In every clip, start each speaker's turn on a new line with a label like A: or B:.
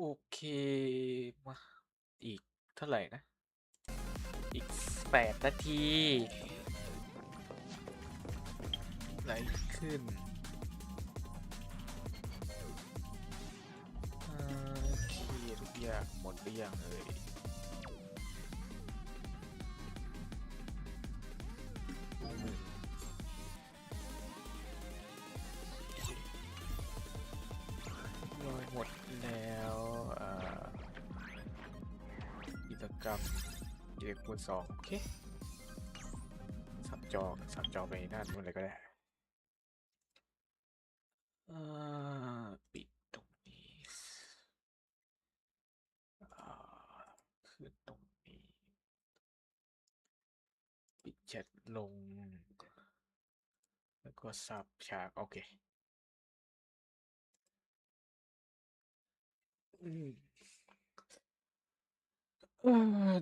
A: โอเคมาอีกเท่าไหร่นะอีก8 นาทีไหลขึ้นโอเคทุกอย่างหมดหรือยังลอยหมดแล้วกิจกรรม1 คูณ 2โอเคสับจอไปหน้านู้นเลยก็ได้ปิดตรงนี้ขึ้นตรงนี้ปิดแชทลงแล้วก็สับฉากโอเค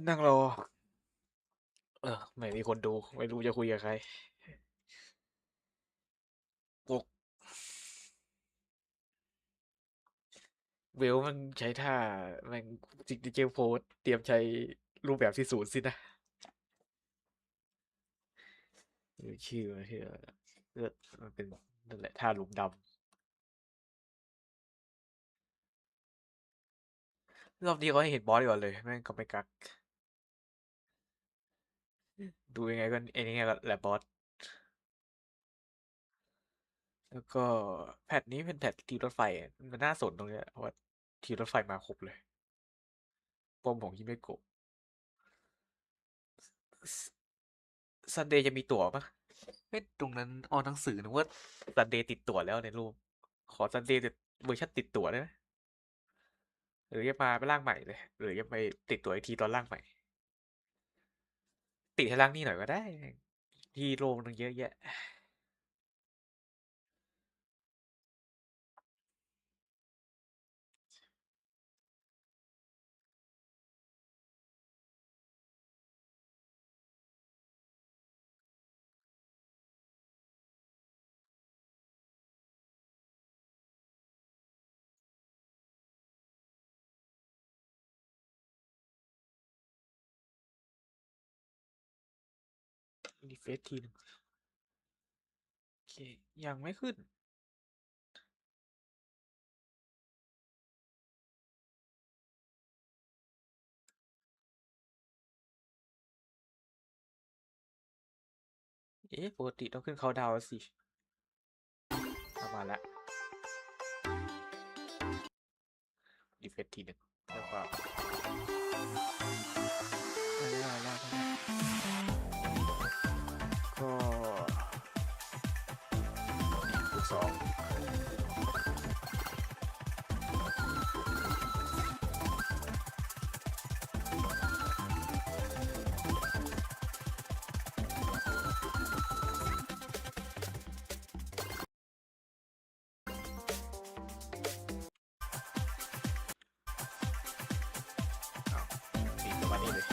A: นั่งรอไม่มีคนดูไม่รู้จะคุยกับใครปลุกเวลมันใช้ท่าแม่งจิกดิเจโพสเตรียมใช้รูปแบบที่ศูนย์สินะชื่อเลือดมันเป็นนั่นแหละท่าหลุมดำรอบนี้เขาให้เห็นบอสก่อนเลยแม่งก็ไม่กักดูยังไงก็ไอ้นี่ไงแหละบอสแล้วก็แพทนี้เป็นแพททีมรถไฟมันน่าสนตรงเนี้ยเพราะว่าทีมรถไฟมาครบเลยปมของฮิเมโกะซันเดย์จะมีตั๋วปะเฮ้ยตรงนั้นเอาหนังสือนึกว่าซันเดย์ติดตั๋วแล้วในรูปขอซันเดย์เวอร์ชันติดตั๋วได้ไหมหรือจะมาไปร่างใหม่เลยหรือจะไปติดตั๋วอีกทีตอนร่างใหม่ติดให้ร่างนี้หน่อยก็ได้ฮีโร่มันเยอะแยะรีเฟซทีนึงโอเคยังไม่ขึ้นเอ๊ะปกติต้องขึ้นเขาดาวน์สิประมาณละรีเฟซทีนึงแล้วก็ก็คูณ 2ตีประมาณนี้เลย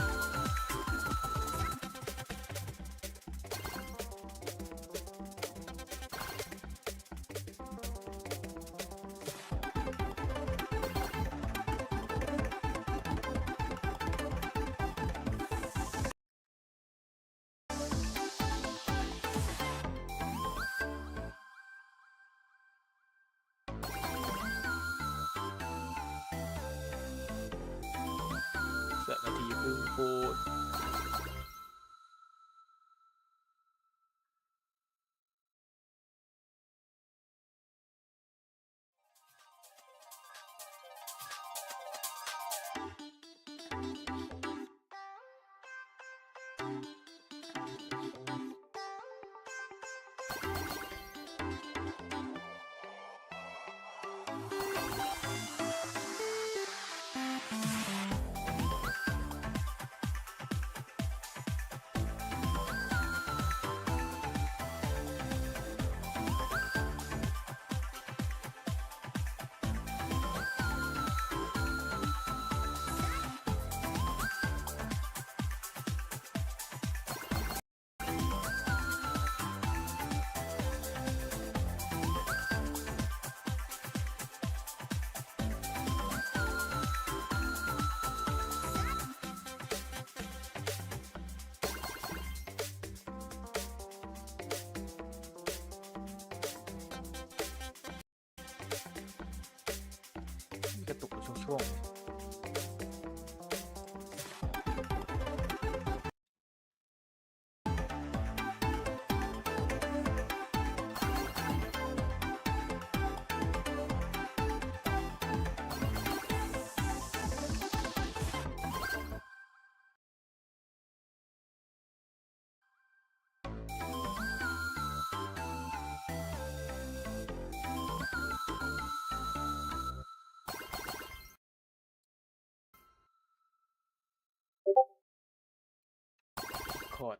A: วงคอร์ด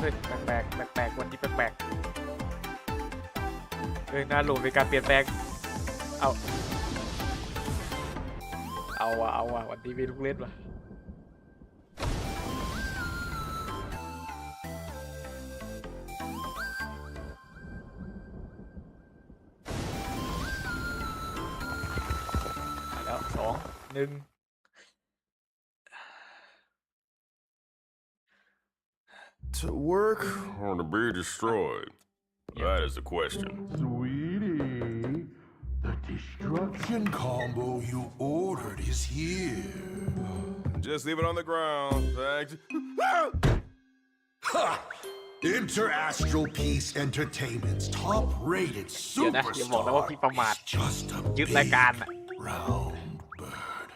A: เฮ้ยแปลกวันนี้แปลกน่าหลงในการเปลี่ยนแปลงเอาว่ะวันนี้มีลูกเล่นว่ะแล้ว2 1
B: To work or to be destroyed? That is the question.
C: Sweetie, the destruction combo you ordered is here.
B: Just leave it on the ground. Thanks.
C: Ha! Interastral Peace Entertainment's top-rated
A: เดี๋ยวนะอย่าบอกนะว่า
C: superstar
A: พี่ประมาท
C: is just a
A: ยึด
C: big
A: รายการน่ะ
C: round bird.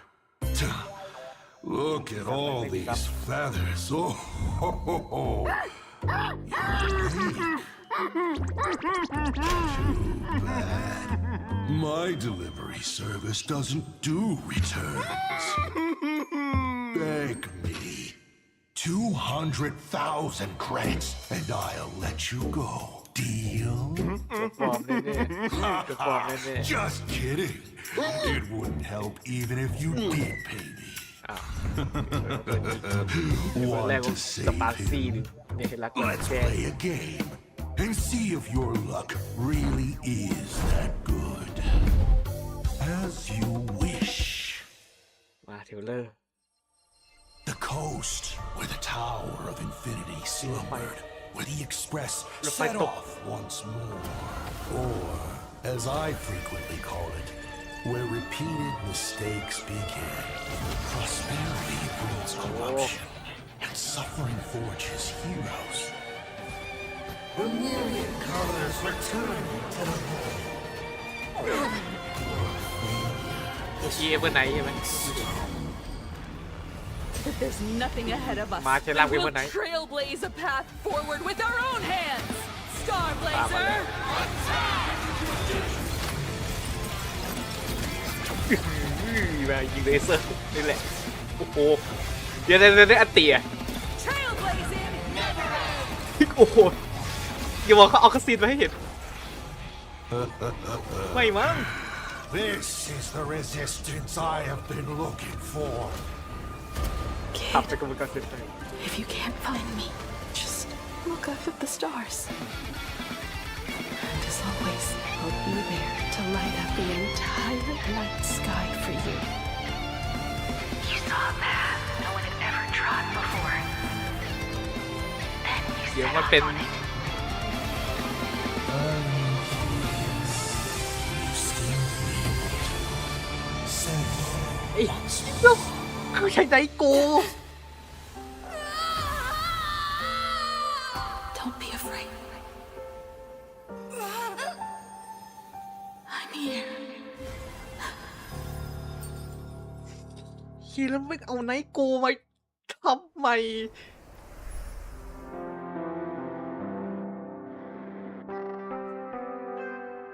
C: Look at all these feathers. Oh, ho, ho, ho. You're too bad. My delivery service doesn't do returns. Beg me. 200,000 credits and I'll let you go. Deal?
A: ปลอมแน่ๆจะปลอมแน่
C: Just kidding. It wouldn't help even if you did pay me.
A: ๆแรก
C: Want
A: ว่า
C: to
A: สปา
C: save
A: ร์ซี่
C: him?
A: เนี่ยเห็นรักกัน
C: Let's
A: แค่
C: play a game and see if your luck really is that good. As you wish.
A: มาเทเลอร์
C: The coast where the Tower of Infinity slumbered, where the Express set off once more. Or, as I frequently call it, where repeated mistakes began. Prosperity brings corruption, and suffering forges heroes. A million colors return to the home.
A: เมื่อกี้เอเวอร์ไนท์ใช่ไหม
D: But there's nothing ahead of us.
A: March
D: And
A: along with
D: we'll
A: one night.
D: trailblaze a path forward with our own hands. Starblazer!
A: มายิงเลเซอร์นี่แหละโอ้โหเดี๋ยวอันเตีย
D: Trailblazing!
A: โอ้โหอย่าบอกเขาเอาคาซีนมาให้เห็นไม่มั้ง
C: This is the resistance I have been looking for.
A: ขับไปกับมือคาซีนไป
E: If you can't find me, just look up at the stars. And as always, I'll be there to light up the entire night sky for you.
F: You saw a path no one had ever trod before. Then you
A: เดี๋ยว
F: set
A: มัน
F: off
A: เป็น
F: on it.
C: You sting me. once
A: เขาใช้ไนโก
E: Don't be afraid. I'm here.
A: เฮียแล้วไม่เอาไนโกมาทำไม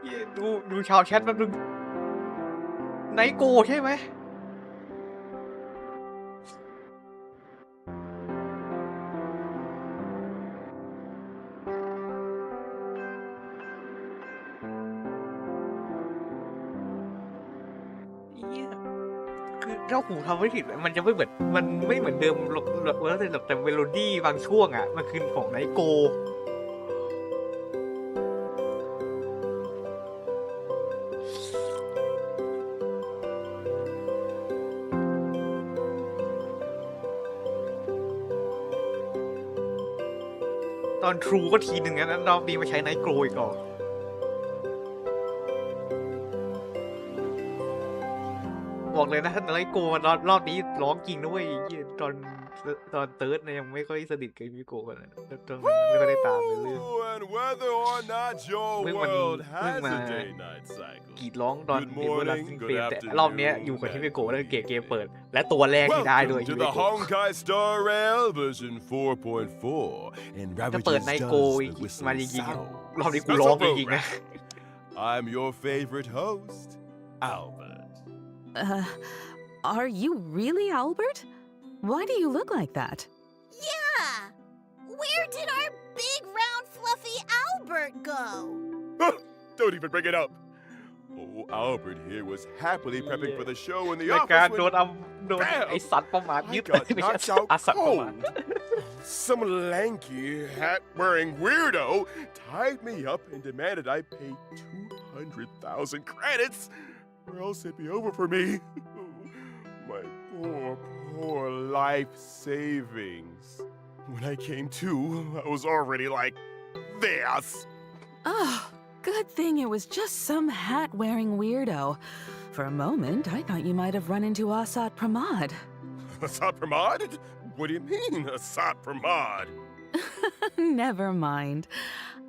A: เฮียดูชาวแชทแป๊บนึงไนโกใช่ไหมคือถ้าหูทำไม่ผิดมันจะไม่เหมือนมันไม่เหมือนเดิมหรอกแต่เมโลดี้บางช่วงอ่ะมันคือของไนโกตอนทรูก็ทีหนึ่งนะรอบนี้มาใช้ไนโกอีกอ่ะบอกเลยนะถ้าไนโกมารอบนี้ร้องจริงนะเว้ยตอนเติร์ดเนี่ยยังไม่ค่อยสนิทกับมิโกะกันตอนไม่ค่อยได้ตามในเรื่อง
B: And whether or not your
A: Wait,
B: world
A: wait,
B: has a
A: wait.
B: day-night cycle.
A: กรีดร้องตอน
B: Good
A: เดวิลลัส
B: morning,
A: ซิง
B: good
A: เฟรมแต่
B: afternoon,
A: รอบเนี้ยอยู่กับที่มิโกะแล้วเกมเปิด และตัวแรกที่ได้ด้วย
B: Welcome
A: ฮิ
B: to
A: มิ
B: the
A: โกะ
B: Honkai Star Rail version 4.4 and
A: จะเปิด
B: Ravage's
A: ไนโก
B: does the
A: มา
B: whistle
A: จริงๆ
B: sound.
A: รอบนี้กูร้องจริงๆนะ
B: I'm your favorite host, Albert.
G: Are you really Albert? Why do you look like that?
H: Yeah! Where did our big, round, fluffy Albert go?
B: Don't even bring it up. Oh, Albert here was happily prepping for the show in the
A: ในการ
B: office
A: โด
B: when
A: นไอสัตว์ประมาท
B: I
A: ยึด
B: got
A: ไม่ใช่
B: knocked out
A: สัตว์ประมาท
B: cold. Some lanky, hat-wearing weirdo tied me up and demanded I pay 200,000 credits or else it'd be over for me. My poor life savings. When I came to, I was already like this.
G: Oh, good thing it was just some hat-wearing weirdo. For a moment, I thought you might have run into Asat Pramod.
B: Asat Pramod? What do you mean, Asat Pramod?
G: Never mind.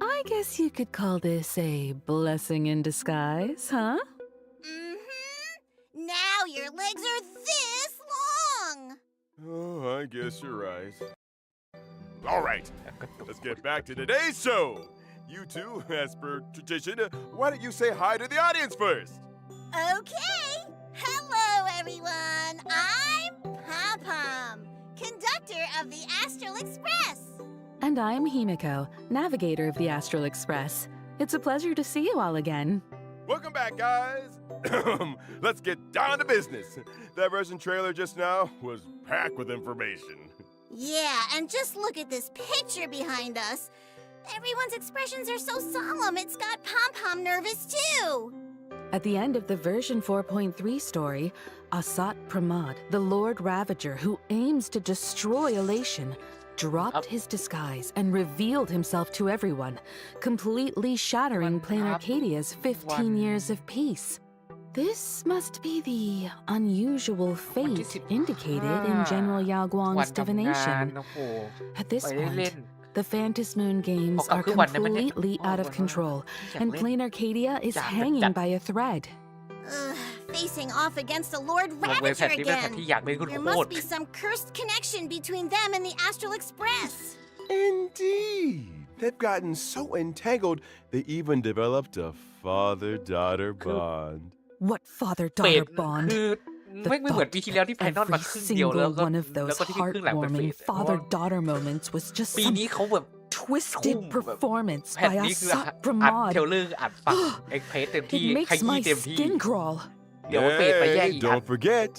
G: I guess you could call this a blessing in disguise, huh?
H: Mm-hmm. Now your legs are this long!
B: Oh, I guess you're right. All right, let's get back to today's show. You two, as per tradition, why don't you say hi to the audience first?
H: Okay! Hello, everyone! I'm Pom-Pom, conductor of the Astral Express.
G: And I'm Himiko, navigator of the Astral Express. It's a pleasure to see you all again.
B: Welcome back, guys. Let's get down to business. That version trailer just now was packed with information.
H: Yeah, and just look at this picture behind us. Everyone's expressions are so solemn, it's got Pom-Pom nervous too.
G: At the end of the version 4.3 story, Asat Pramod, the Lord Ravager who aims to destroy Elation, dropped his disguise and revealed himself to everyone, completely shattering Plain Arcadia's 15 years of peace. This must be the unusual fate indicated in General Yao
A: วัน
G: Guang's
A: ทำงาน
G: divination.
A: โอ้โห
G: At this
A: ไปเล่น
G: point, the Phantas Moon games
A: Oh,
G: are
A: cứวันนั้นมัน
G: completely out of control, and Plain Arcadia is
A: Chả-
G: hanging
A: chả-
G: by a thread.
H: Facing off against the Lord
A: บอกเลยแพ
H: Ravager
A: ทนี้เป็นแพท
H: again.
A: ที่อยากเล่นคุณ
H: There
A: โคต
H: must
A: ร
H: be some cursed connection between them and the Astral Express.
B: Indeed. They've gotten so entangled, they even developed a father-daughter bond.
G: What
A: เปร
G: father-daughter
A: ต
G: bond?
A: คือไม่เหมือนปีที่แล้วที่ไพนอลมา
G: Every
A: ครึ่งเดียวแล้ว
G: single
A: ก็
G: one of
A: แล้ว
G: those
A: ก็ที่ครึ่งหลังเป็นเฟ
G: heartwarming
A: ส
G: father-daughter moments was just
A: ปี
G: some
A: นี้เขาแบบ
G: twisted performance
A: แผ่น
G: by
A: นี้คือ
G: Asat
A: อัดเท
G: Pramod.
A: เลอร์อัดฝั่งเอ็กเพรสเต็มที่
G: It
A: ข
G: makes
A: ยี้
G: my
A: เต็มที่
G: skin crawl.
A: เดี๋ยวเฟสไปแย่
B: Hey,
A: อีกอัน
B: don't forget,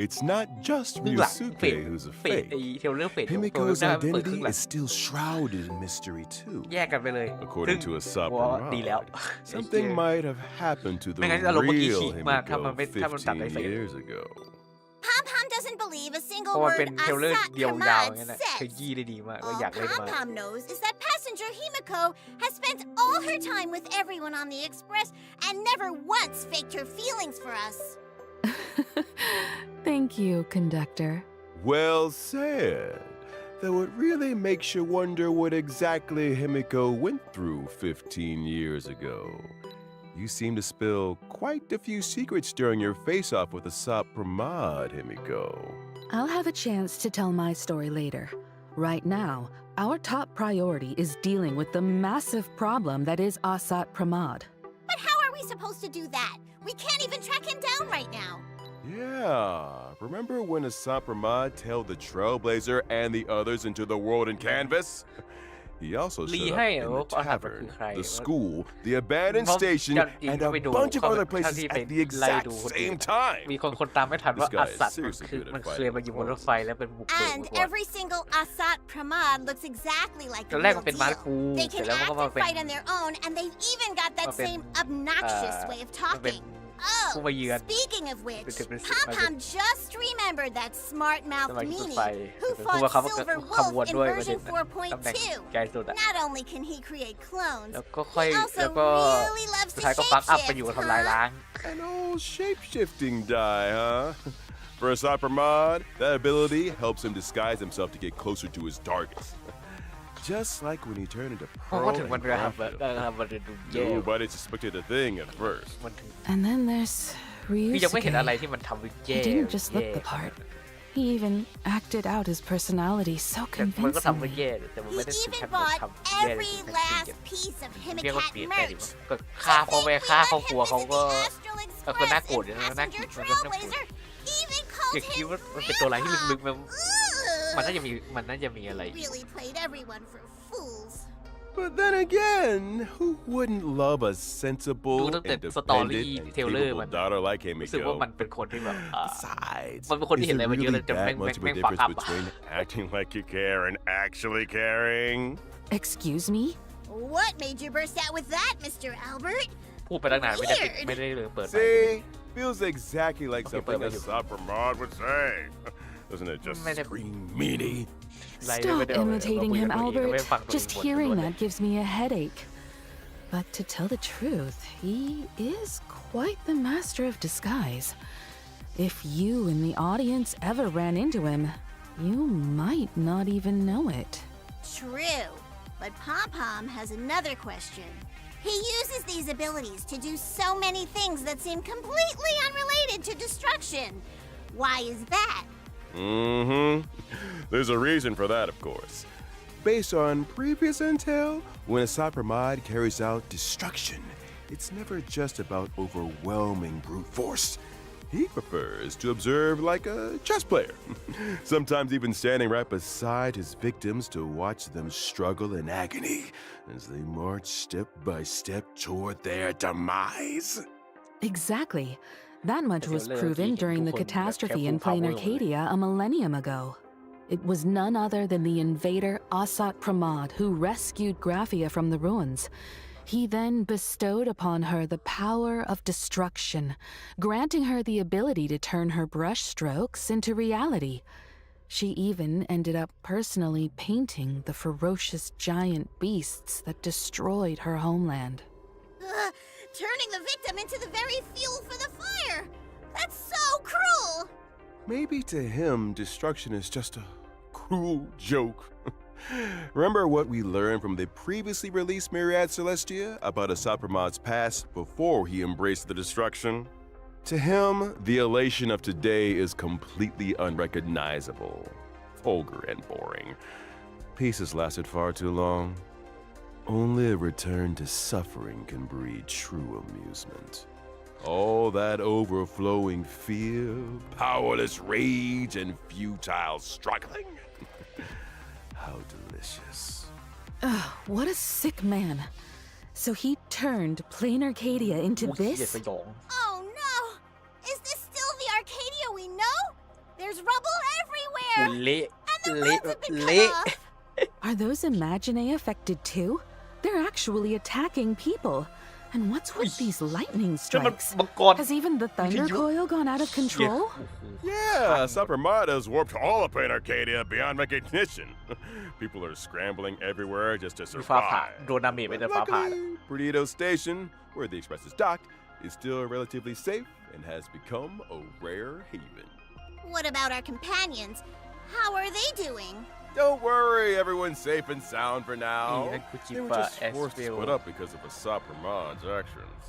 B: it's not just
A: ครึ่งหลังเฟส
B: Ryusuke who's a
A: เฟสไอ
B: fake.
A: เทเลอร์เฟสตัว
B: Himiko's
A: หน้าเปิดครึ่
B: identity
A: งหลัง
B: is still shrouded in mystery too.
A: แยกกันไปเลย
B: According to Asat
A: ดีแล้ว
B: Pramod, something might have happened to the
A: ไม่งั้นอารมณ์เมื่อกี้
B: real
A: ฉีกมากถ้ามัน
B: Himiko
A: ถ้ามันตัดไปเฟ
B: 15
A: ส
B: years ago.
H: Pom-Pom doesn't believe a
A: เพ
H: single
A: ราะมัน
H: word
A: เป็นเทเลอร์
H: Asat
A: เดียวยาวอย่าง
H: Pramod
A: นั้นนะ
H: says.
A: ขยี้ได้ดีมากว่า
H: All
A: อยากเล่นมาก
H: Pom-Pom knows is that passenger Himiko has spent all her time with everyone on the Express and never once faked her feelings for us.
G: Thank you, conductor.
B: Well said. Though it really makes you wonder what exactly Himiko went through 15 years ago. You seem to spill quite a few secrets during your face-off with Asat Pramod, Himiko.
G: I'll have a chance to tell my story later. Right now, our top priority is dealing with the massive problem that is Asat Pramod.
H: But how are we supposed to do that? We can't even track him down right now.
B: Yeah, remember when Asat Pramod tailed the Trailblazer and the others into the world in canvas? He also
A: รี
B: showed
A: ให้
B: up
A: เหร
B: in
A: อ
B: the
A: ว่าอาถรรพ์มันคือ
B: tavern,
A: ใคร
B: the school, the abandoned
A: เพราะ
B: station,
A: จริง
B: and
A: ๆ
B: a
A: ไปดู
B: bunch of
A: เขา
B: other
A: เท่า
B: places
A: ที่ไป
B: at the
A: ไล่
B: exact
A: ดู
B: same time.
A: มีคนตามไม่ทันว่า
B: This guy
A: อา
B: is
A: สัตว์
B: seriously
A: คือ
B: good at
A: มันเค
B: fighting
A: ยมาอยู่บนรถไฟแล้วเป็นบุกเบิก
H: And
A: มาก่อน
H: every single Asat Pramod looks exactly like
A: ตอ
H: the
A: นแรก
H: real
A: มันเป็นม้า
H: deal.
A: คู
H: They
A: เสร็จ
H: can
A: แล้วมัน
H: act
A: ก็มา
H: and
A: เป็น
H: fight on their own, and they've even got that
A: มาเป็น
H: same obnoxious way of
A: มาเป็น
H: talking.
A: ผู้
H: Oh,
A: มาเยือน
H: speaking of which,
A: เป็น
H: Pom Pom just remembered that
A: ส
H: smart-mouthed
A: มาชิกรถ
H: meanie
A: ไฟ
H: who
A: เป็นผู้บัง
H: fought
A: คับ
H: Silver
A: ขบวน
H: Wolf in
A: ด้วยประเด็น
H: version
A: ตำแหน่ง
H: 4.2.
A: ใหญ่สุดอะ
H: Not only can he create clones,
A: แล้วก็ค่อย
H: he
A: แล้ว
H: also
A: ก็
H: really loves
A: สุด
H: to
A: ท้ายก็ฟักอัพไปอยู่
H: shapeshift,
A: ทำลาย
H: huh?
A: ล้าง
B: An old shape-shifting die, huh? For Asat Pramod, that ability helps him disguise himself to get closer to his targets. Just like when he turned into
A: เพราะ
B: Pearl
A: ว่าถึง
B: and
A: มันจะทำ
B: Garfield.
A: มันจะดูแย่
B: Nobody suspected a thing at first.
A: มันถึง
G: And then there's
A: คือยังไม่เห็นอะไร
G: Ryusuke.
A: ที่มันทำให้
G: He
A: แย่
G: didn't just
A: แย่
G: look the part. He even acted out his personality so
A: แต่มันก็ทำให้
G: convincingly.
A: แย่แต่มัน
H: He
A: ไม่ได้ถึง
H: even
A: ขั้นแบบ
H: bought
A: ทำแย่เลย
H: every
A: ถึงขั้นเกลีย
H: last
A: ด
H: piece of
A: เรียกว่า
H: Himikat
A: เกลียดได้ดิ
H: merch.
A: ก็ฆ่าพ่อแม่
H: We
A: ฆ่า
H: let
A: ครอบ
H: him
A: ครัวเขา
H: visit
A: ก็
H: the Astral
A: ก็น่า
H: Express
A: โกรธ
H: in
A: อยู่นะน่า
H: passenger
A: มันก็น่าโกรธ
H: Trailblazer. Even
A: อย่า
H: called
A: คิด
H: him
A: ว่ามันเป็นตัวอะไรายที่ลึกๆมัน
H: Ugh.
A: มันน่าจะมีอะไร
H: Really played everyone for fools.
B: But then again, who wouldn't love a
A: ดู
B: sensible,
A: ตั้งแต่สตอรี่
B: independent, and
A: เทรลเลอร์มัน
B: capable daughter like
A: รู้สึกว่ามัน
B: Himiko?
A: เป็นคนที่แบบ
B: Besides,
A: มันเป็นคนที่
B: is
A: เห็นอะไร
B: there
A: มาเยอะ
B: really
A: แล้วจะแม่ง
B: that much of
A: แม่
B: a
A: งฟัก
B: difference
A: อัพ
B: between acting like you care and actually caring?
G: Excuse me?
H: What made you burst out with that, Mr. Albert?
A: พูดไปตั้งนานไม่ได้
H: Weird.
A: ไม่ได้เลยเปิดไป
B: See, feels exactly like
A: Okay,
B: something
A: but-
B: Asat Pramod would say. Doesn't it just
A: Madam-
B: scream meanie?
A: ไล่ไม่
G: Stop
A: ได้เอาเลย
G: imitating
A: เราคุย
G: him,
A: กันตัวเองเราไม่
G: Albert.
A: ฟังตัวเอง
G: Just
A: บ่น
G: hearing
A: ล้วนๆ
G: that gives me a headache. But to tell the truth, he is quite the master of disguise. If you in the audience ever ran into him, you might not even know it.
H: True. But Pom Pom has another question. He uses these abilities to do so many things that seem completely unrelated to destruction. Why is that?
B: Mm-hmm. There's a reason for that, of course. Based on previous intel, when Asat Pramod carries out destruction, it's never just about overwhelming brute force. He prefers to observe like a chess player, sometimes even standing right beside his victims to watch them struggle in agony as they march step by step toward their demise.
G: Exactly. That much was
A: Hello,
G: proven
A: Keegan.
G: during the
A: ทุกคน
G: catastrophe
A: แบบ
G: in
A: แค่ภูเขา
G: Plain
A: เมืองเลย
G: Arcadia a millennium ago. It was none other than the invader Asat Pramod who rescued Graphia from the ruins. He then bestowed upon her the power of destruction, granting her the ability to turn her brushstrokes into reality. She even ended up personally painting the ferocious giant beasts that destroyed her homeland.
H: Turning the victim into the very fuel for the fire. That's so cruel.
B: Maybe to him, destruction is just a cruel joke. Remember what we learned from the previously released Myriad Celestia about Asat Pramod's past before he embraced the destruction? To him, the elation of today is completely unrecognizable, vulgar and boring. Peace has lasted far too long. Only a return to suffering can breed true amusement. All that overflowing fear, powerless rage, and futile struggling. How delicious.
G: Ugh, what a sick man. So he turned Plain Arcadia into
A: กูขี้เกียจ
G: this?
A: สยอง
H: Oh no! Is this still the Arcadia we know? There's rubble
A: กู
H: everywhere!
A: เละ
H: And the
A: เละ
H: roads have been
A: เละ
H: cut off!
G: Are those Imaginae affected too? They're actually attacking people. And what's with these lightning
A: จนมัน
G: strikes?
A: มังกร
G: Has even the thunder coil gone out of control?
B: Yeah, Sapramada has warped all of Plain Arcadia beyond recognition. People are scrambling everywhere just to
A: มีฟ้าผ่า
B: survive.
A: โดนดาเมจไป
B: But
A: แต่ฟ้าผ่า
B: luckily, Perdido Station, where the express is docked, is still relatively safe and has become a rare haven.
H: What about our companions? How are they doing?
B: Don't worry, everyone's safe and sound for
A: นี่
B: now.
A: นั่นคุจิ
B: They were
A: บะ
B: just
A: แอส
B: forced
A: เฟ
B: to
A: ล
B: split up because of Asat Pramad's actions.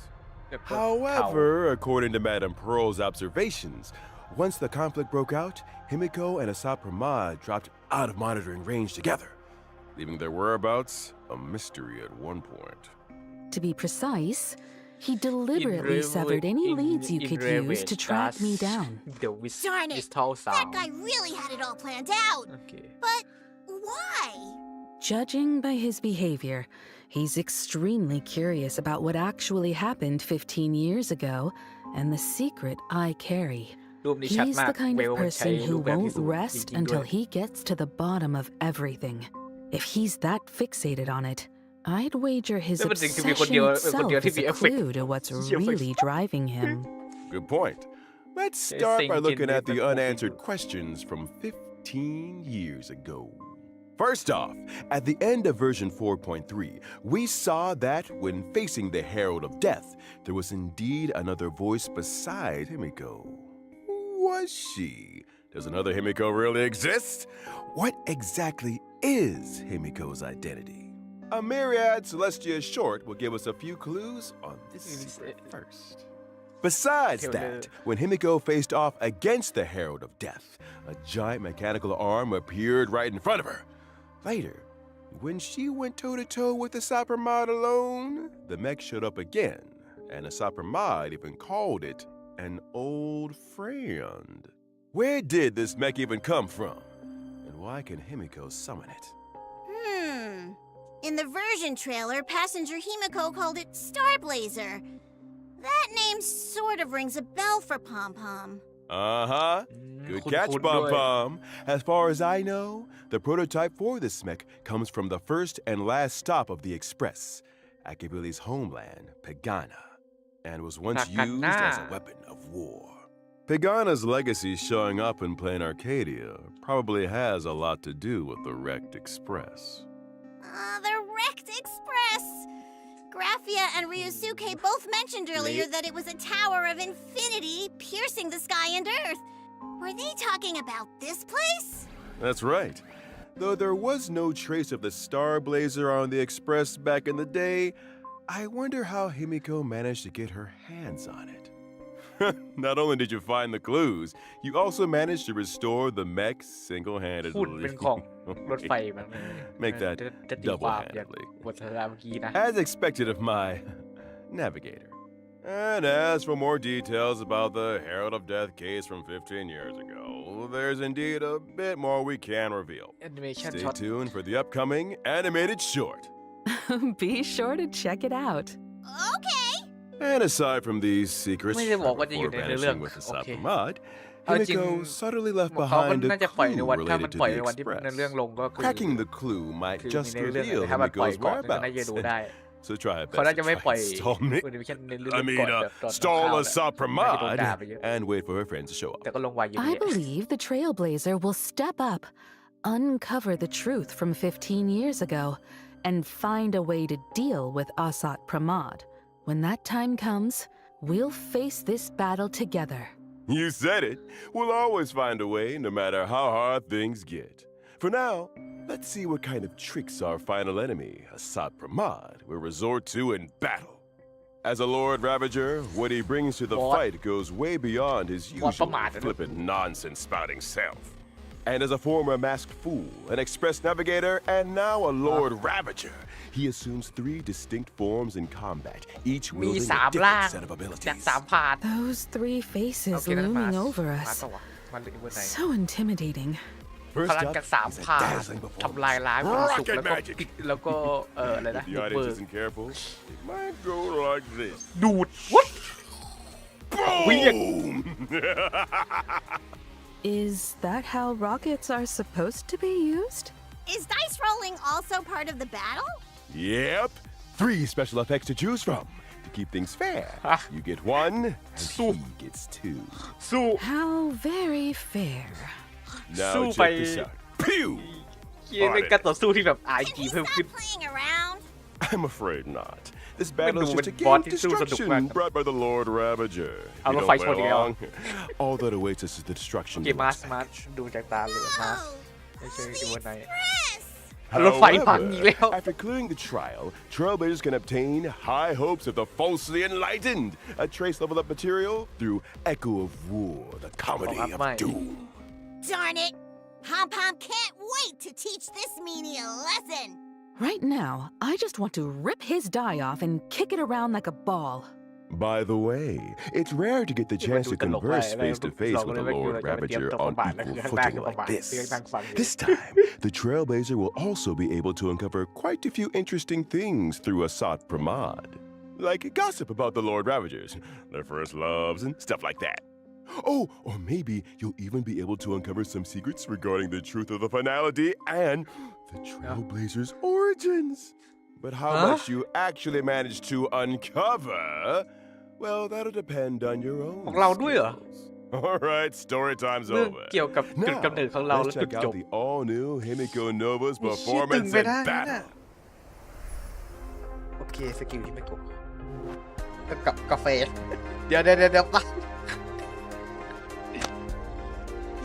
A: แล้วก็เขา
B: However, according to Madame Pearl's observations, once the conflict broke out, Himiko and Asat Pramad dropped out of monitoring range together, leaving their whereabouts a mystery at one point.
G: To be precise, he deliberately severed any leads you could use to track me down.
A: The Wiz
H: Darn it!
A: Crystal
H: That
A: Sound
H: guy really had it all planned out.
A: โอเค
H: But why?
G: Judging by his behavior, he's extremely curious about what actually happened 15 years ago and the secret I carry.
A: รูปนี้ชัด
G: He's
A: มาก
G: the kind
A: เว
G: of
A: ลมันใช้
G: person
A: รู
G: who
A: ปแบบที่
G: won't
A: สูง
G: rest
A: จริงๆด้ว
G: until
A: ย
G: he gets to the bottom of everything. If he's that fixated on it, I'd wager his
A: แล้วมันถึงจะมี
G: obsession
A: คนเดียวคนเดียว
G: itself
A: ที่
G: is
A: มี
G: a
A: เอฟเฟกต์
G: clue to what's really driving him.
B: Good point. Let's start by
A: thinking
B: looking at the
A: different
B: unanswered
A: people.
B: questions from 15 years ago. First off, at the end of version 4.3, we saw that when facing the Herald of Death, there was indeed another voice beside Himiko. Was she? Does another Himiko really exist? What exactly is Himiko's identity? A myriad Celestia short will give us a few clues on this secret first. Besides that, when Himiko faced off against the Herald of Death, a giant mechanical arm appeared right in front of her. Later, when she went toe-to-toe with the Sapramad alone, the mech showed up again, and the Sapramad even called it an old friend. Where did this mech even come from? And why can Himiko summon it?
H: In the version trailer, passenger Himiko called it Starblazer. That name sort of rings a bell for Pom Pom.
B: Uh-huh. Good catch, Pom Pom. As far as I know, the prototype for this mech comes from the first and last stop of the Express, Akabili's homeland, Pagana, and was once used as a weapon of war. Pagana's legacy showing up in plain Arcadia probably has a lot to do with the wrecked Express.
H: The wrecked Express! Graphia and Ryusuke both mentioned earlier that it was a tower of infinity piercing the sky and earth. Were they talking about this place?
B: That's right. Though there was no trace of the Starblazer on the Express back in the day, I wonder how Himiko managed to get her hands on it. Not only did you find the clues, you also managed to restore the mech
A: หุ่น
B: single-handedly.
A: เป็นของรถไฟมัน
B: Make that
A: จะตีความอย่าง
B: double-handedly.
A: บทสนทนาเมื่อกี้นะ
B: As expected of my navigator. And as for more details about the Herald of Death case from 15 years ago, there's indeed a bit more we can reveal.
A: แอนิเมชัน
B: Stay
A: ช็อต
B: tuned for the upcoming animated short.
G: Be sure to check it out.
H: Okay.
B: And aside from these secrets,
A: ไม่ได้บอกว่าจะอยู่
B: before
A: ในเรื่อง
B: vanishing with the
A: โอเค
B: Sapramad,
A: เอาจริง
B: Himiko subtly left
A: เขาก็
B: behind a
A: น่าจะปล่อยใน
B: clue
A: วันถ้ามัน
B: related to
A: ปล่อย
B: the
A: ในวันที่ในเรื่อง
B: Express.
A: ลงก็คือ
B: Cracking the clue might
A: คือ
B: just
A: มีในเรื่อง
B: reveal
A: ถ้ามันปล่อย
B: Himiko's
A: ก่อนก็น่าจะ
B: whereabouts.
A: ดูได้
B: So try it
A: เขา
B: best
A: น่า
B: to
A: จะไม่
B: try
A: ปล่อย
B: and stall me.
A: แอนิเมชันในเรื่อง
B: I
A: ก่
B: mean,
A: อนแบบตอน
B: stall
A: ข่าว
B: a
A: น่ะน่าจะโดนด่าไปเยอะ
B: Sapramad and wait for her friends to show
A: แต่
B: up.
A: ก็ลงไวอยู่ดี
G: I believe the Trailblazer will step up, uncover the truth from 15 years ago, and find a way to deal with Asat Pramad. When that time comes, we'll face this battle together.
B: You said it. We'll always find a way, no matter how hard things get. For now, let's see what kind of tricks our final enemy, Asat Pramad, will resort to in battle. As a Lord Ravager, what he brings to the fight goes way beyond his usual flippant nonsense-spouting self. And as a former masked fool, an express navigator, and now a Lord Ravager, he assumes 3 distinct forms in combat, each
A: มี
B: wielding
A: สาม
B: a
A: ร่าง
B: different set of
A: จาก
B: abilities.
A: สามพาร์ท
G: Those 3
A: โอ
G: faces
A: เคนั่นมา
G: looming over
A: มา
G: us.
A: ต่อวะมันเหลืออยู่บนไหน
G: So intimidating.
A: พ
B: First
A: ลัง
B: up
A: จากสาม
B: is a
A: พาร์ท
B: dazzling
A: ทำลาย
B: performance.
A: ล้างความสุข
B: Rocket
A: แล้วก็
B: magic.
A: แล้วก็อะไรนะ
B: If the
A: บุกเบิ
B: audience
A: ก
B: isn't careful, it might go like this.
A: ดูด what
B: Boom!
G: Is that how rockets are supposed to be used?
H: Is dice rolling also part of the battle?
B: Yep. 3 special effects to choose from. To keep things fair, you get 1, and he gets 2.
A: สู้
G: How very fair.
B: Now
A: Super.
B: check this out. Pew!
A: เกมเป็นการต่อสู้ที่แบบ RNG
H: Can you
A: เพิ่มขึ้น
H: stop playing around?
B: I'm afraid not. This battle is just a
A: Bot
B: game of
A: ที่สู้สนุกมาก
B: destruction brought by the Lord Ravager. If
A: เอา
B: you
A: รถ
B: don't
A: ไฟ
B: play
A: ชนอีกแล้ว
B: along, all that awaits us is the destruction.
A: โอเค
B: you'll
A: มาส
B: expect.
A: ดูจากตาเลยมาส
H: Oh,
A: ไม่ใช่
H: the
A: ดูวันไหน
H: Express!
A: รถไฟพังอีกแล้ว
B: After clearing the trial, trailblazers can obtain high hopes of the falsely enlightened, a trace level up material through Echo of War, the comedy of doom.
H: Darn it! Pom Pom can't wait to teach this meanie a lesson!
G: Right now, I just want to rip his die off and kick it around like a ball.
B: By the way, it's rare to get the chance to converse face to face with the Lord Ravager on equal footing like this. This time, the Trailblazer will also be able to uncover quite a few interesting things through Asat Pramad. Like gossip about the Lord Ravagers, their first loves, and stuff like that. Oh, or maybe you'll even be able to uncover some secrets regarding the truth of the finality and the Trailblazer's origins. But how much you actually manage to uncover, well, that'll depend on your own
A: ของเราด้วยเหรอ
B: skills. All right, story time's
A: เรื่อง
B: over.
A: เกี่ยวกับจุด
B: Now,
A: กำเนิดของเราและ
B: let's
A: จุด
B: check
A: จ
B: out
A: บ
B: the all-new Himiko Nova's
A: มีชี้ตึง
B: performance
A: ไป
B: and
A: ได้นั่นน่ะ
B: battle.
A: โอเคสกิลที่ไม่กดกับกาแฟเดี๋ยวปัง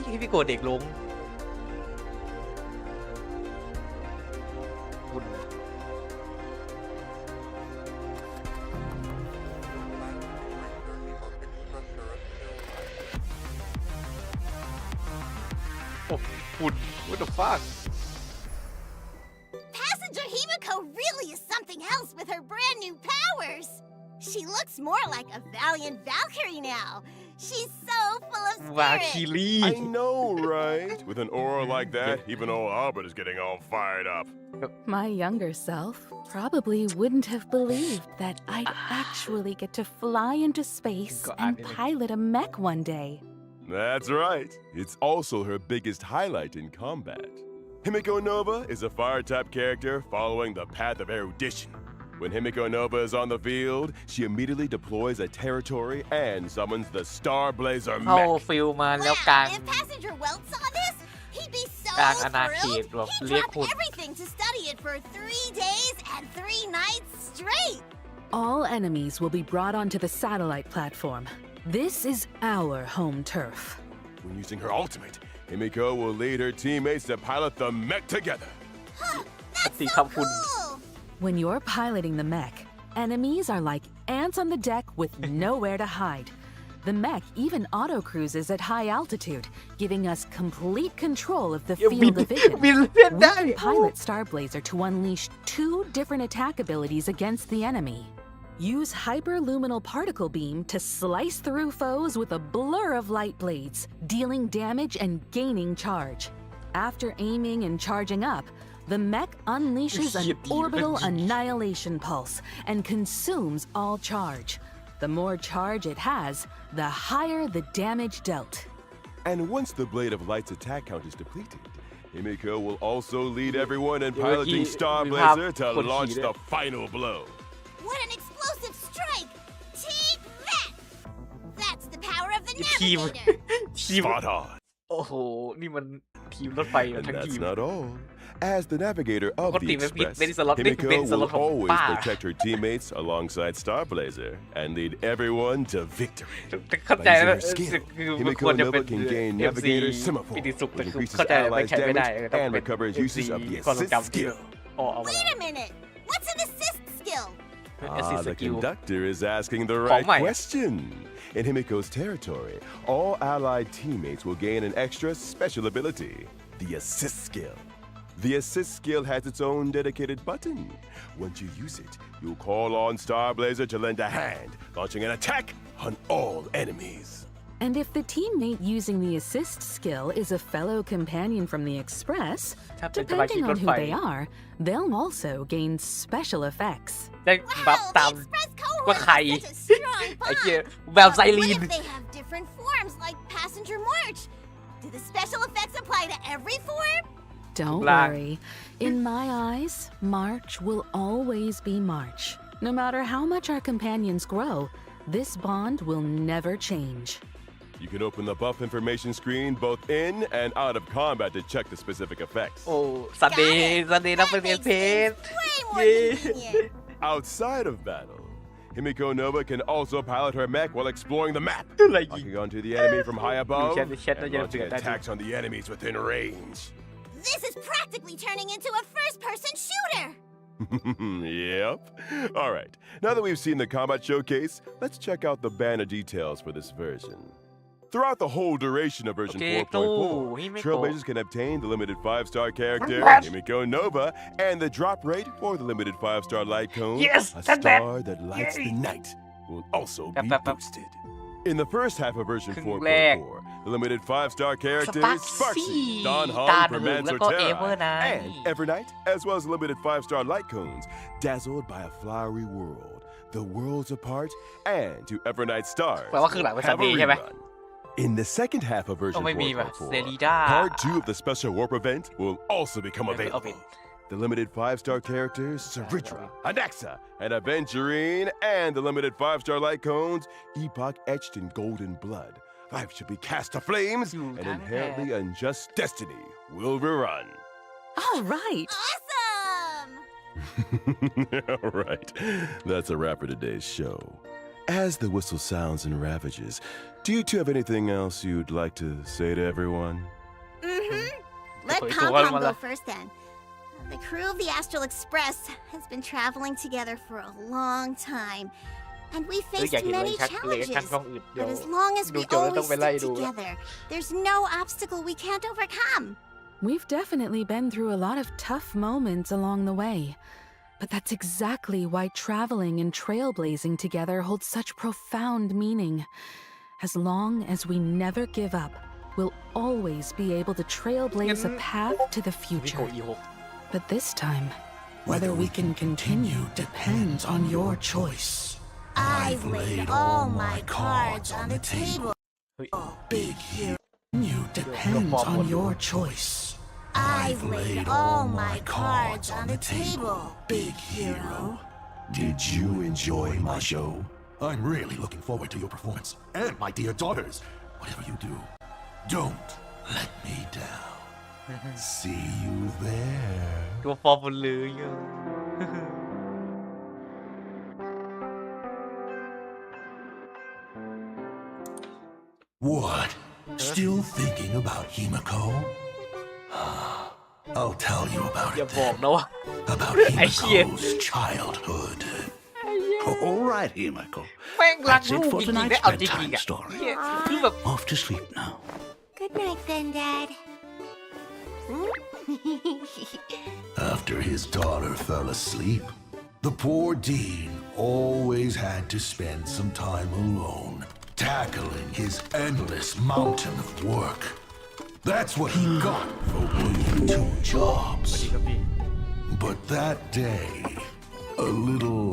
A: นี่พี่โกเด็กลงคุณโอ้คุณ what the fuck
H: Passenger Himiko really is something else with her brand new powers! She looks more like a valiant Valkyrie now. She's so full of
A: วา
H: spirit.
A: คิรี
B: I know, right? With an aura like that, even old Albert is getting all fired up.
G: My younger self probably wouldn't have believed that I'd actually get to fly into space and pilot a mech one day.
B: That's right. It's also her biggest highlight in combat. Himiko Nova is a fire-type character following the path of erudition. When Himiko Nova is on the field, she immediately deploys a territory and summons the Star Blazer
A: เข้า
B: mech.
A: ฟิลมาแล้วกลาง
H: Wow, if Passenger Welt saw this, he'd be so
A: กลางอาณาเขต
H: thrilled.
A: แบบ
H: He
A: เรียก
H: dropped
A: คุณ
H: everything to study it for 3 days and 3 nights straight.
G: All enemies will be brought onto the satellite platform. This is our home turf.
B: When using her ultimate, Himiko will lead her teammates to pilot the mech together.
H: That's
A: See,
H: so
A: come on.
H: cool.
G: When you're piloting the mech, enemies are like ants on the deck with nowhere to hide. The mech even auto-cruises at high altitude, giving us complete control of the
A: บิน
G: field of vision.
A: บินเล่น
G: We
A: ได้
G: can pilot Starblazer to unleash 2 different attack abilities against the enemy. Use hyperluminal particle beam to slice through foes with a blur of light blades, dealing damage and gaining charge. After aiming and charging up, the mech unleashes an orbital annihilation pulse and consumes all charge. The more charge it has, the higher the damage dealt.
B: And once the Blade of Light's attack count is depleted, Himiko will also lead everyone in piloting Star Blazer to launch the final blow.
H: What an explosive strike! Take that! That's the power of the
A: ทีม
H: navigator.
A: ทีม
B: Spot on.
A: โอ้โห นี่มันทีมรถไฟ
B: And
A: ทั้งที
B: that's
A: ม
B: not all. As the navigator of the Express,
A: Himiko
B: will always protect her teammates alongside Star Blazer and lead everyone to victory.
A: เข้า
B: By
A: ใจ
B: using
A: แล้ว
B: her skill,
A: คือมันคว
B: Himiko
A: รจะเป็น
B: Nova can gain
A: MC
B: Navigator
A: ปิ
B: Semaphore,
A: ติสุขแต่
B: which
A: คือ
B: increases
A: เข้าใจไม่
B: allies'
A: ใช้ไม่ได้
B: damage
A: ต้อง
B: and
A: เป็น
B: recovers
A: MC
B: uses of the
A: ความทรง
B: assist
A: จำที่
B: skill.
A: อ๋อเอามา
H: Wait a minute. What's an assist skill?
A: assist
B: The
A: skill
B: conductor is asking the
A: ของ
B: right
A: ใหม่อะ
B: question. In Himiko's territory, all allied teammates will gain an extra special ability, the assist skill. The assist skill has its own dedicated button. Once you use it, you'll call on Star Blazer to lend a hand, launching an attack on all enemies.
G: And if the teammate using the assist skill is a fellow companion from the Express,
A: ถ้าเป็นสมาชิก
G: depending
A: ร
G: on
A: ถ
G: who
A: ไฟ
G: they are, they'll also gain special effects.
A: ได้บัฟ
H: Wow,
A: ตาม
H: the Express
A: ว่า
H: cohort
A: ใคร
H: is such a strong
A: ไอ้เหี้ย
H: bond.
A: แบบไซ
H: What
A: รีน
H: if they have different forms like Passenger March? Do the special effects apply to every form?
G: Don't
A: Black.
G: worry. In my eyes, March will always be March. No matter how much our companions grow, this bond will never change.
B: You can open the buff information screen both in and out of combat to check the specific effects.
A: โอ้ซันเดย์ซันเดย์นักเป็นเพจ
H: Way more
A: เย้
H: convenient.
B: outside of battle, Himiko Nova can also pilot her mech while exploring the map, locking onto the enemy from high above and launching attacks on the enemies within range.
H: This is practically turning into a first-person shooter!
B: Yep. All right. Now that we've seen the combat showcase, let's check out the banner details for this version. Throughout the whole duration of version 4.4, Trailblazers can obtain the limited 5-star character, Himiko Nova, and the drop rate for the limited 5-star light cone, a star that lights the night, will also be boosted. In the first half of version 4.4, the limited 5-star characters Sparksy, Don Hong, Permans Ortera, and Evernight, as well as limited 5-star light cones, dazzled by a flowery world, the worlds apart, and to Evernight's stars.
A: แปลว่าครึ่งหลังเป็นซันเดย์ใช่ไหม
B: In the second half of version
A: ไม่มีแบบ
B: 4.4,
A: เซรีด้า
B: Part 2 of the special warp event will also become available. The limited 5-star characters Saridra, Anaxa, and Aventurine, and the limited 5-star light cones Epoch etched in golden blood. Life should be cast to flames, and inherently unjust destiny will rerun.
G: All right.
H: Awesome!
B: All right, that's a wrap for today's show. As the whistle sounds and ravages, do you two have anything else you'd like to say to everyone?
H: Let Pom-Pom go first then. The crew of the Astral Express has been traveling together for a long time, and we faced many challenges. But as long as we always stick together, there's no obstacle we can't overcome.
G: We've definitely been through a lot of tough moments along the way. But that's exactly why traveling and trailblazing together holds such profound meaning. As long as we never give up, we'll always be able to trailblaze a path to the future. But this time, whether we can continue depends on your choice.
H: I've laid all my cards on the table.
C: Big hero
G: Depends on your choice.
H: I've laid all my cards on the table, big hero.
C: Did you enjoy my show? I'm really looking forward to your performance. And my dear daughters, whatever you do, don't let me down. See you there.
A: ตัวฟอร์มบนเลย
C: What? Still thinking about Himiko? I'll tell you about
A: อย่า
C: it
A: บอก
C: then.
A: นะว่า
C: About
A: ไอ้เหี้ย
C: Himiko's childhood.
I: All right, Himiko.
A: แม่งรัก
I: That's
A: ลู
I: it
A: ก
I: for
A: จริงๆ
I: tonight's
A: ได้เอาจริง
I: bedtime
A: ๆอ่ะ
I: story.
A: เหี้ยคือแบบ
I: Off to sleep now.
H: Good night then, Dad.
C: After his daughter fell asleep, the poor Dean always had to spend some time alone, tackling his endless mountain of work. That's what he got for working 2 jobs. But that day, a little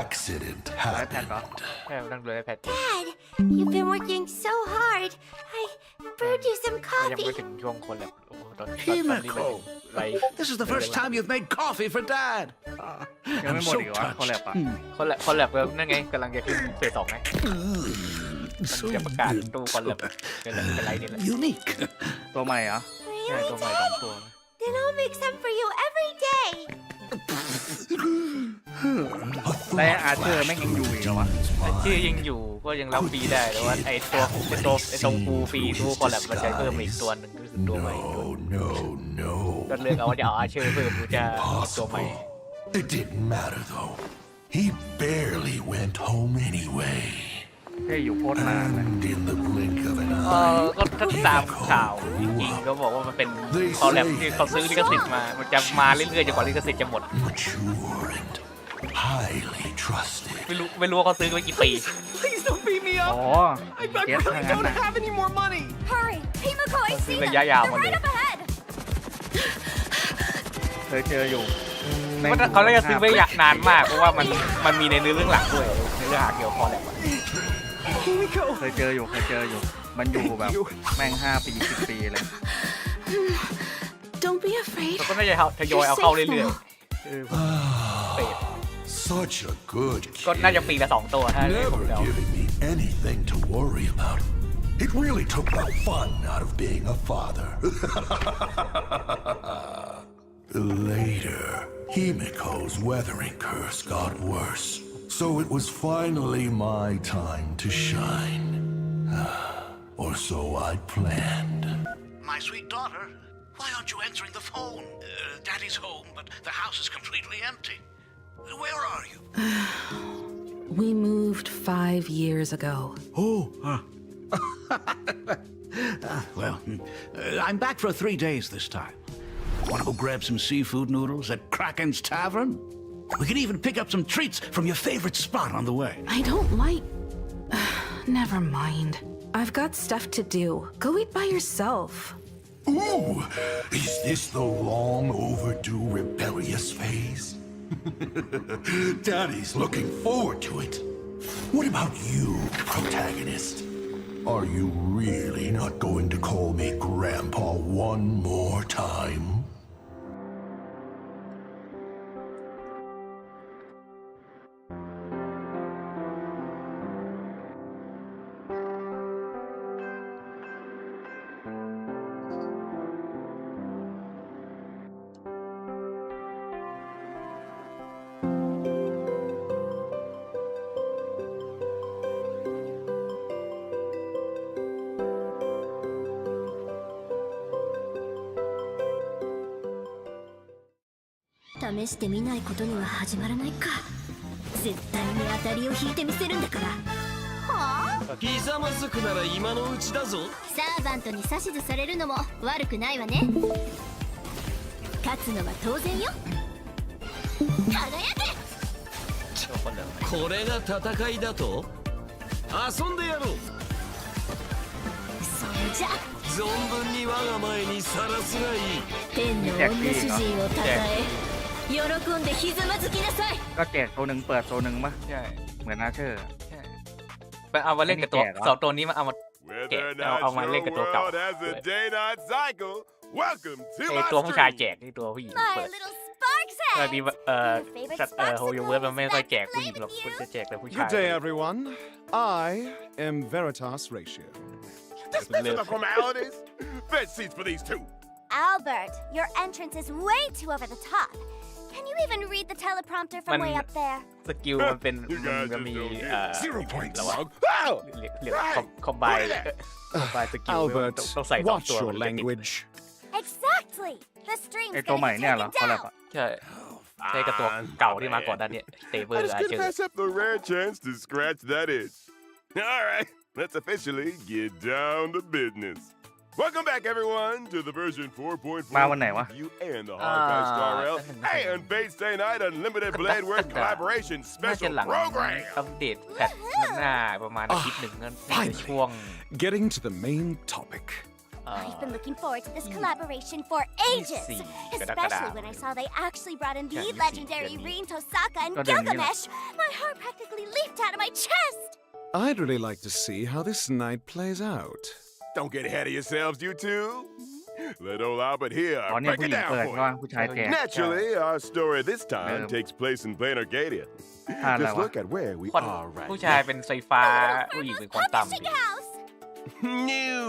C: accident happened.
A: แม่งนั่งดู iPad
H: Dad, you've been working so hard. I brewed you some
A: ยังไม่
H: coffee.
A: ถึงช่วงคนแบบโอ้โหตอนนี้
I: Himiko,
A: ไร
I: this is the first time you've made coffee for Dad.
J: ยัง
I: I'm
J: ไม่หมด
I: so
J: อีกวะคอลแลบ
I: touched.
J: อ่ะ
A: คนแลบก็นั่นไงกำลังจะขึ้นเฟส 2ไง
I: So
A: จะประกาศตู้คอนแลบเป็นไรนี่แหละ
I: unique.
J: ตัวใหม่เหรอ
A: ใช่
H: Really,
A: ตัวใหม่
H: Dad?
A: 2 ตัว
H: Then I'll make some for you every day.
J: และอาเธอร์แม่งยังอยู่อีกเหรอวะ
A: ชื่อยังอยู่ก็ยังรับฟรีได้แต่ว่าไอ้ตรงฟูฟรีตู้คอนแลบมันจะเพิ่มอีกตัวหนึ่งก็คือตัวใหม่
C: No.
A: ก็เลือกเอาว่าจะเอาอาเชอร์เพิ่มหรือจะตัวใหม่
C: Impossible. It didn't matter though. He barely went home anyway.
J: แค่อยู่โคตรนานเลย
C: And in the blink of an
A: ก็
C: eye,
A: ถ้าตามข่าวจริงๆก็บอกว่ามันเป็นคอลแลบที่เขาซื้อลิขสิทธิ์มามันจะมาเรื่อยๆจนกว่าลิขสิทธิ์จะหมด
C: mature and highly trusted.
A: ไม่รู้ว่าเขาซื้อไว้กี่ปี
J: อ๋อเก็ตทางนั้นนะ
D: Hurry! Himiko, I see them!
A: ระยะยาว
D: They're
A: มันเลย
D: right up ahead!
J: เคยเจออยู่
A: เขาน่าจะซื้อไว้นานมากเพราะว่ามันมีในเรื่องหลักด้วยในเรื่องหาเกี่ยวกับคอลแลบ
J: เคยเจออยู่มันอยู่แบบแม่ง5 ปี 10 ปีเลย
G: Don't be afraid.
A: เขาก็น่าจะทยอยเอาเข้าเรื่อยๆเฟส
C: Such a good
A: ก็
C: kid.
A: น่าจะปีละ2 ตัวถ้าให้ผม
C: Never
A: เดา
C: giving me anything to worry about. It really took the fun out of being a father. Later, Himiko's weathering curse got worse, so it was finally my time to shine. Or so I planned.
I: My sweet daughter, why aren't you answering the phone? Daddy's home, but the house is completely empty. Where are you?
G: We moved 5 years ago.
I: Oh, well, I'm back for 3 days this time. Want to go grab some seafood noodles at Kraken's Tavern? We can even pick up some treats from your favorite spot on the way.
G: I don't like... Never mind. I've got stuff to do. Go eat by yourself.
C: Ooh, is this the long overdue rebellious phase? Daddy's looking forward to it. What about you, protagonist? Are you really not going to call me Grandpa one more time?
H: 試してみないことには始まらないか。絶対に当たりを引いてみせるんだから。はあ？
K: ひざまずくなら今のうちだぞ。
H: サーバントに指図されるのも悪くないわね。勝つのは当然よ。輝け！
K: これが戦いだと？遊んでやろう。
H: それじゃ
K: 存分に我が前にさらすがいい。
H: 天の女主人をたたえ喜んでひざまずきなさい。
J: ก็แจกตัวหนึ่งเปิดตัวหนึ่งมั้ย
A: ใช่
J: เหมือนอาเชอร์
A: ใช่ไปเอามาเล่นกับตัวสองตัวนี้มาเอามา แจก เอามาเล่นกับตัวเก่า ไอตัวผู้ชายแจกนี่ตัวผู้หญิงเปิดมีโฮโยเวิร์ดมันไม่ค่อยแจกผู้หญิงหรอกคุณจะแจกแต่ผู้ชาย
B: Good day, everyone. I am Veritas Ratio. Dismissing the formalities. Bed seats for these two.
H: Albert, your entrance is way too over the top. Can you even read the teleprompter from way up there?
A: สกิลมันเป็นมันมี
B: 0 points.
A: เรียกคอมไบสกิล
B: Albert,
A: ต้องใส่2
B: watch
A: ตัว
B: your language.
H: Exactly. The
J: ไอ
H: stream's
J: ตัว
H: gonna
J: ใหม่
H: be
J: เนี่ยเหรอ
H: taken
J: เขาแลบ
H: down.
J: อ่ะ
A: ใช่ใช่กับตัวเก่าที่มาก่อนด้านนี้เตเบิ
B: I
A: ร์
B: just
A: อา
B: couldn't
A: เชอร์
B: pass up the rare chance to scratch that itch. All right, let's officially get down to business. Welcome back, everyone, to the version 4.4
J: มาวันไหนวะ
B: review and the Honkai Star Rail and Base Day Night Unlimited Blade Work Collaboration
A: น่าจะ
B: Special
A: หลัง
B: Program.
A: อัปเดตแพทหน้าประมาณอาทิตย์หนึ่งนั่นในช่วง
B: Getting to the main topic.
H: I've been looking forward to this collaboration for ages, especially when I saw they actually brought in the legendary Rin Tosaka and Gilgamesh. My heart practically leaped out of my chest.
B: I'd really like to see how this night plays out. Don't get ahead of yourselves, you two. Let old Albert here
J: อ๋อเนี่ย
B: break
J: ผู้
B: it
J: หญิง
B: down
J: เปิด
B: for
J: ว่า
B: you.
J: ผู้ชายแจก
B: Naturally, our story this time takes place in plain Arcadia. Just look at where we
A: คอน
B: are right
A: ผู้ชายเป็นไฟฟ้าผู้หญิงเป็นควอนตัม
H: House.
B: No,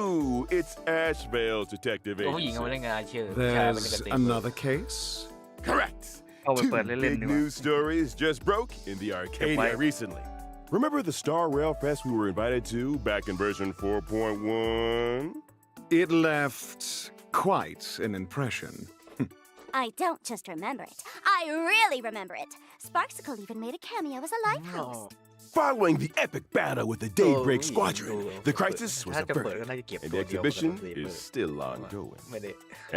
B: it's Ashvale's detective
A: ตัวผู้หญิง
B: agency.
A: เอาไปเล่นงานเชื่อผู้ชายเป็น
B: There's
A: กับเตเบิร์
B: another case? Correct.
J: เข้าไป
B: Two
J: เปิดเล่น
B: big
J: ๆดีกว่า
B: news stories just broke in the Arcadia recently. Remember the Star Rail Fest we were invited to back in version 4.1? It left quite an impression.
H: I don't just remember it. I really remember it. Sparksicle even made a cameo as a lighthouse.
B: Following the epic battle with the Daybreak Squadron, the crisis was
A: ถ้าจะเปิด
B: averted,
A: ก็น่าจะเก็บ
B: and
A: ตั
B: the
A: วเดียวกับ
B: exhibition
A: เตเบิร์
B: is still ongoing.
A: ไม่ได้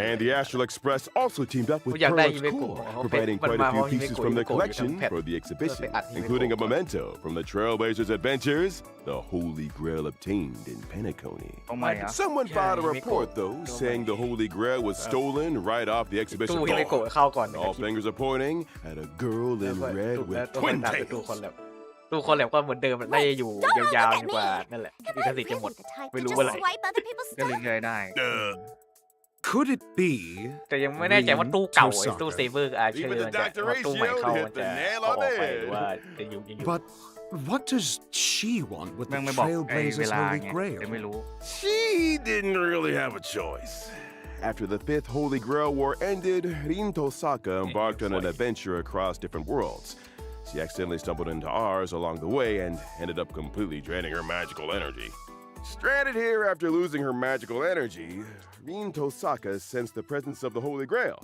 B: And the Astral Express also teamed up with
A: ผมอยากได้
B: Pearl's
A: ฮิเมโกะ
B: Core, providing quite a few pieces from their collection for the
A: เพื่อ
B: exhibition,
A: ไปอัดฮิเมโกะ
B: including a memento from the Trailblazers' adventures, the Holy Grail obtained in Penacony.
J: ตรงใหม่อ่ะ
B: Someone filed a report, though, saying the Holy Grail was stolen right off the
A: ตู้
B: exhibition
A: ฮิเมโกะ
B: floor.
A: เข้าก่อน
B: All fingers are pointing at a girl in red
A: และ
B: with
A: ตัว
B: twin
A: ตามเป็นตู้
B: tails.
A: คอนแลบตู้คอนแลบก็เหมือนเดิมน่าจะอยู่ยาวๆดีกว่านั่นแหละลิขสิทธิ์จะหมด
H: The type
A: ไม่
H: to
A: รู้
H: just
A: ว่าอะไร
H: swipe other people's
J: ก็
H: stuff.
J: เรื่อยๆได้
B: Could it be
A: แต่ยังไม่แน่ใจว่าตู้เก่าไอ้
B: Tosaka?
A: ตู้เซเบอร์อาเชอ
B: Even
A: ร์
B: the
A: มันจะ
B: Dr.
A: ว่าตู้ใหม่เข้า
B: Ratio
A: มัน
B: hit
A: จะ
B: the nail
A: เอา
B: on
A: ออกไป
B: the
A: หรือ
B: head.
A: ว่าจะอยู่
B: But what does she want with
J: แม่
B: the
J: งไม่บอกไอ้เว
B: Trailblazers'
J: ลา
B: Holy
J: ไง
B: Grail?
J: เลยไม่รู้
B: She didn't really have a choice. after the Fifth Holy Grail War ended, Rin Tosaka embarked on an adventure across different worlds. She accidentally stumbled into ours along the way and ended up completely draining her magical energy. Stranded here after losing her magical energy, Rin Tosaka sensed the presence of the Holy Grail.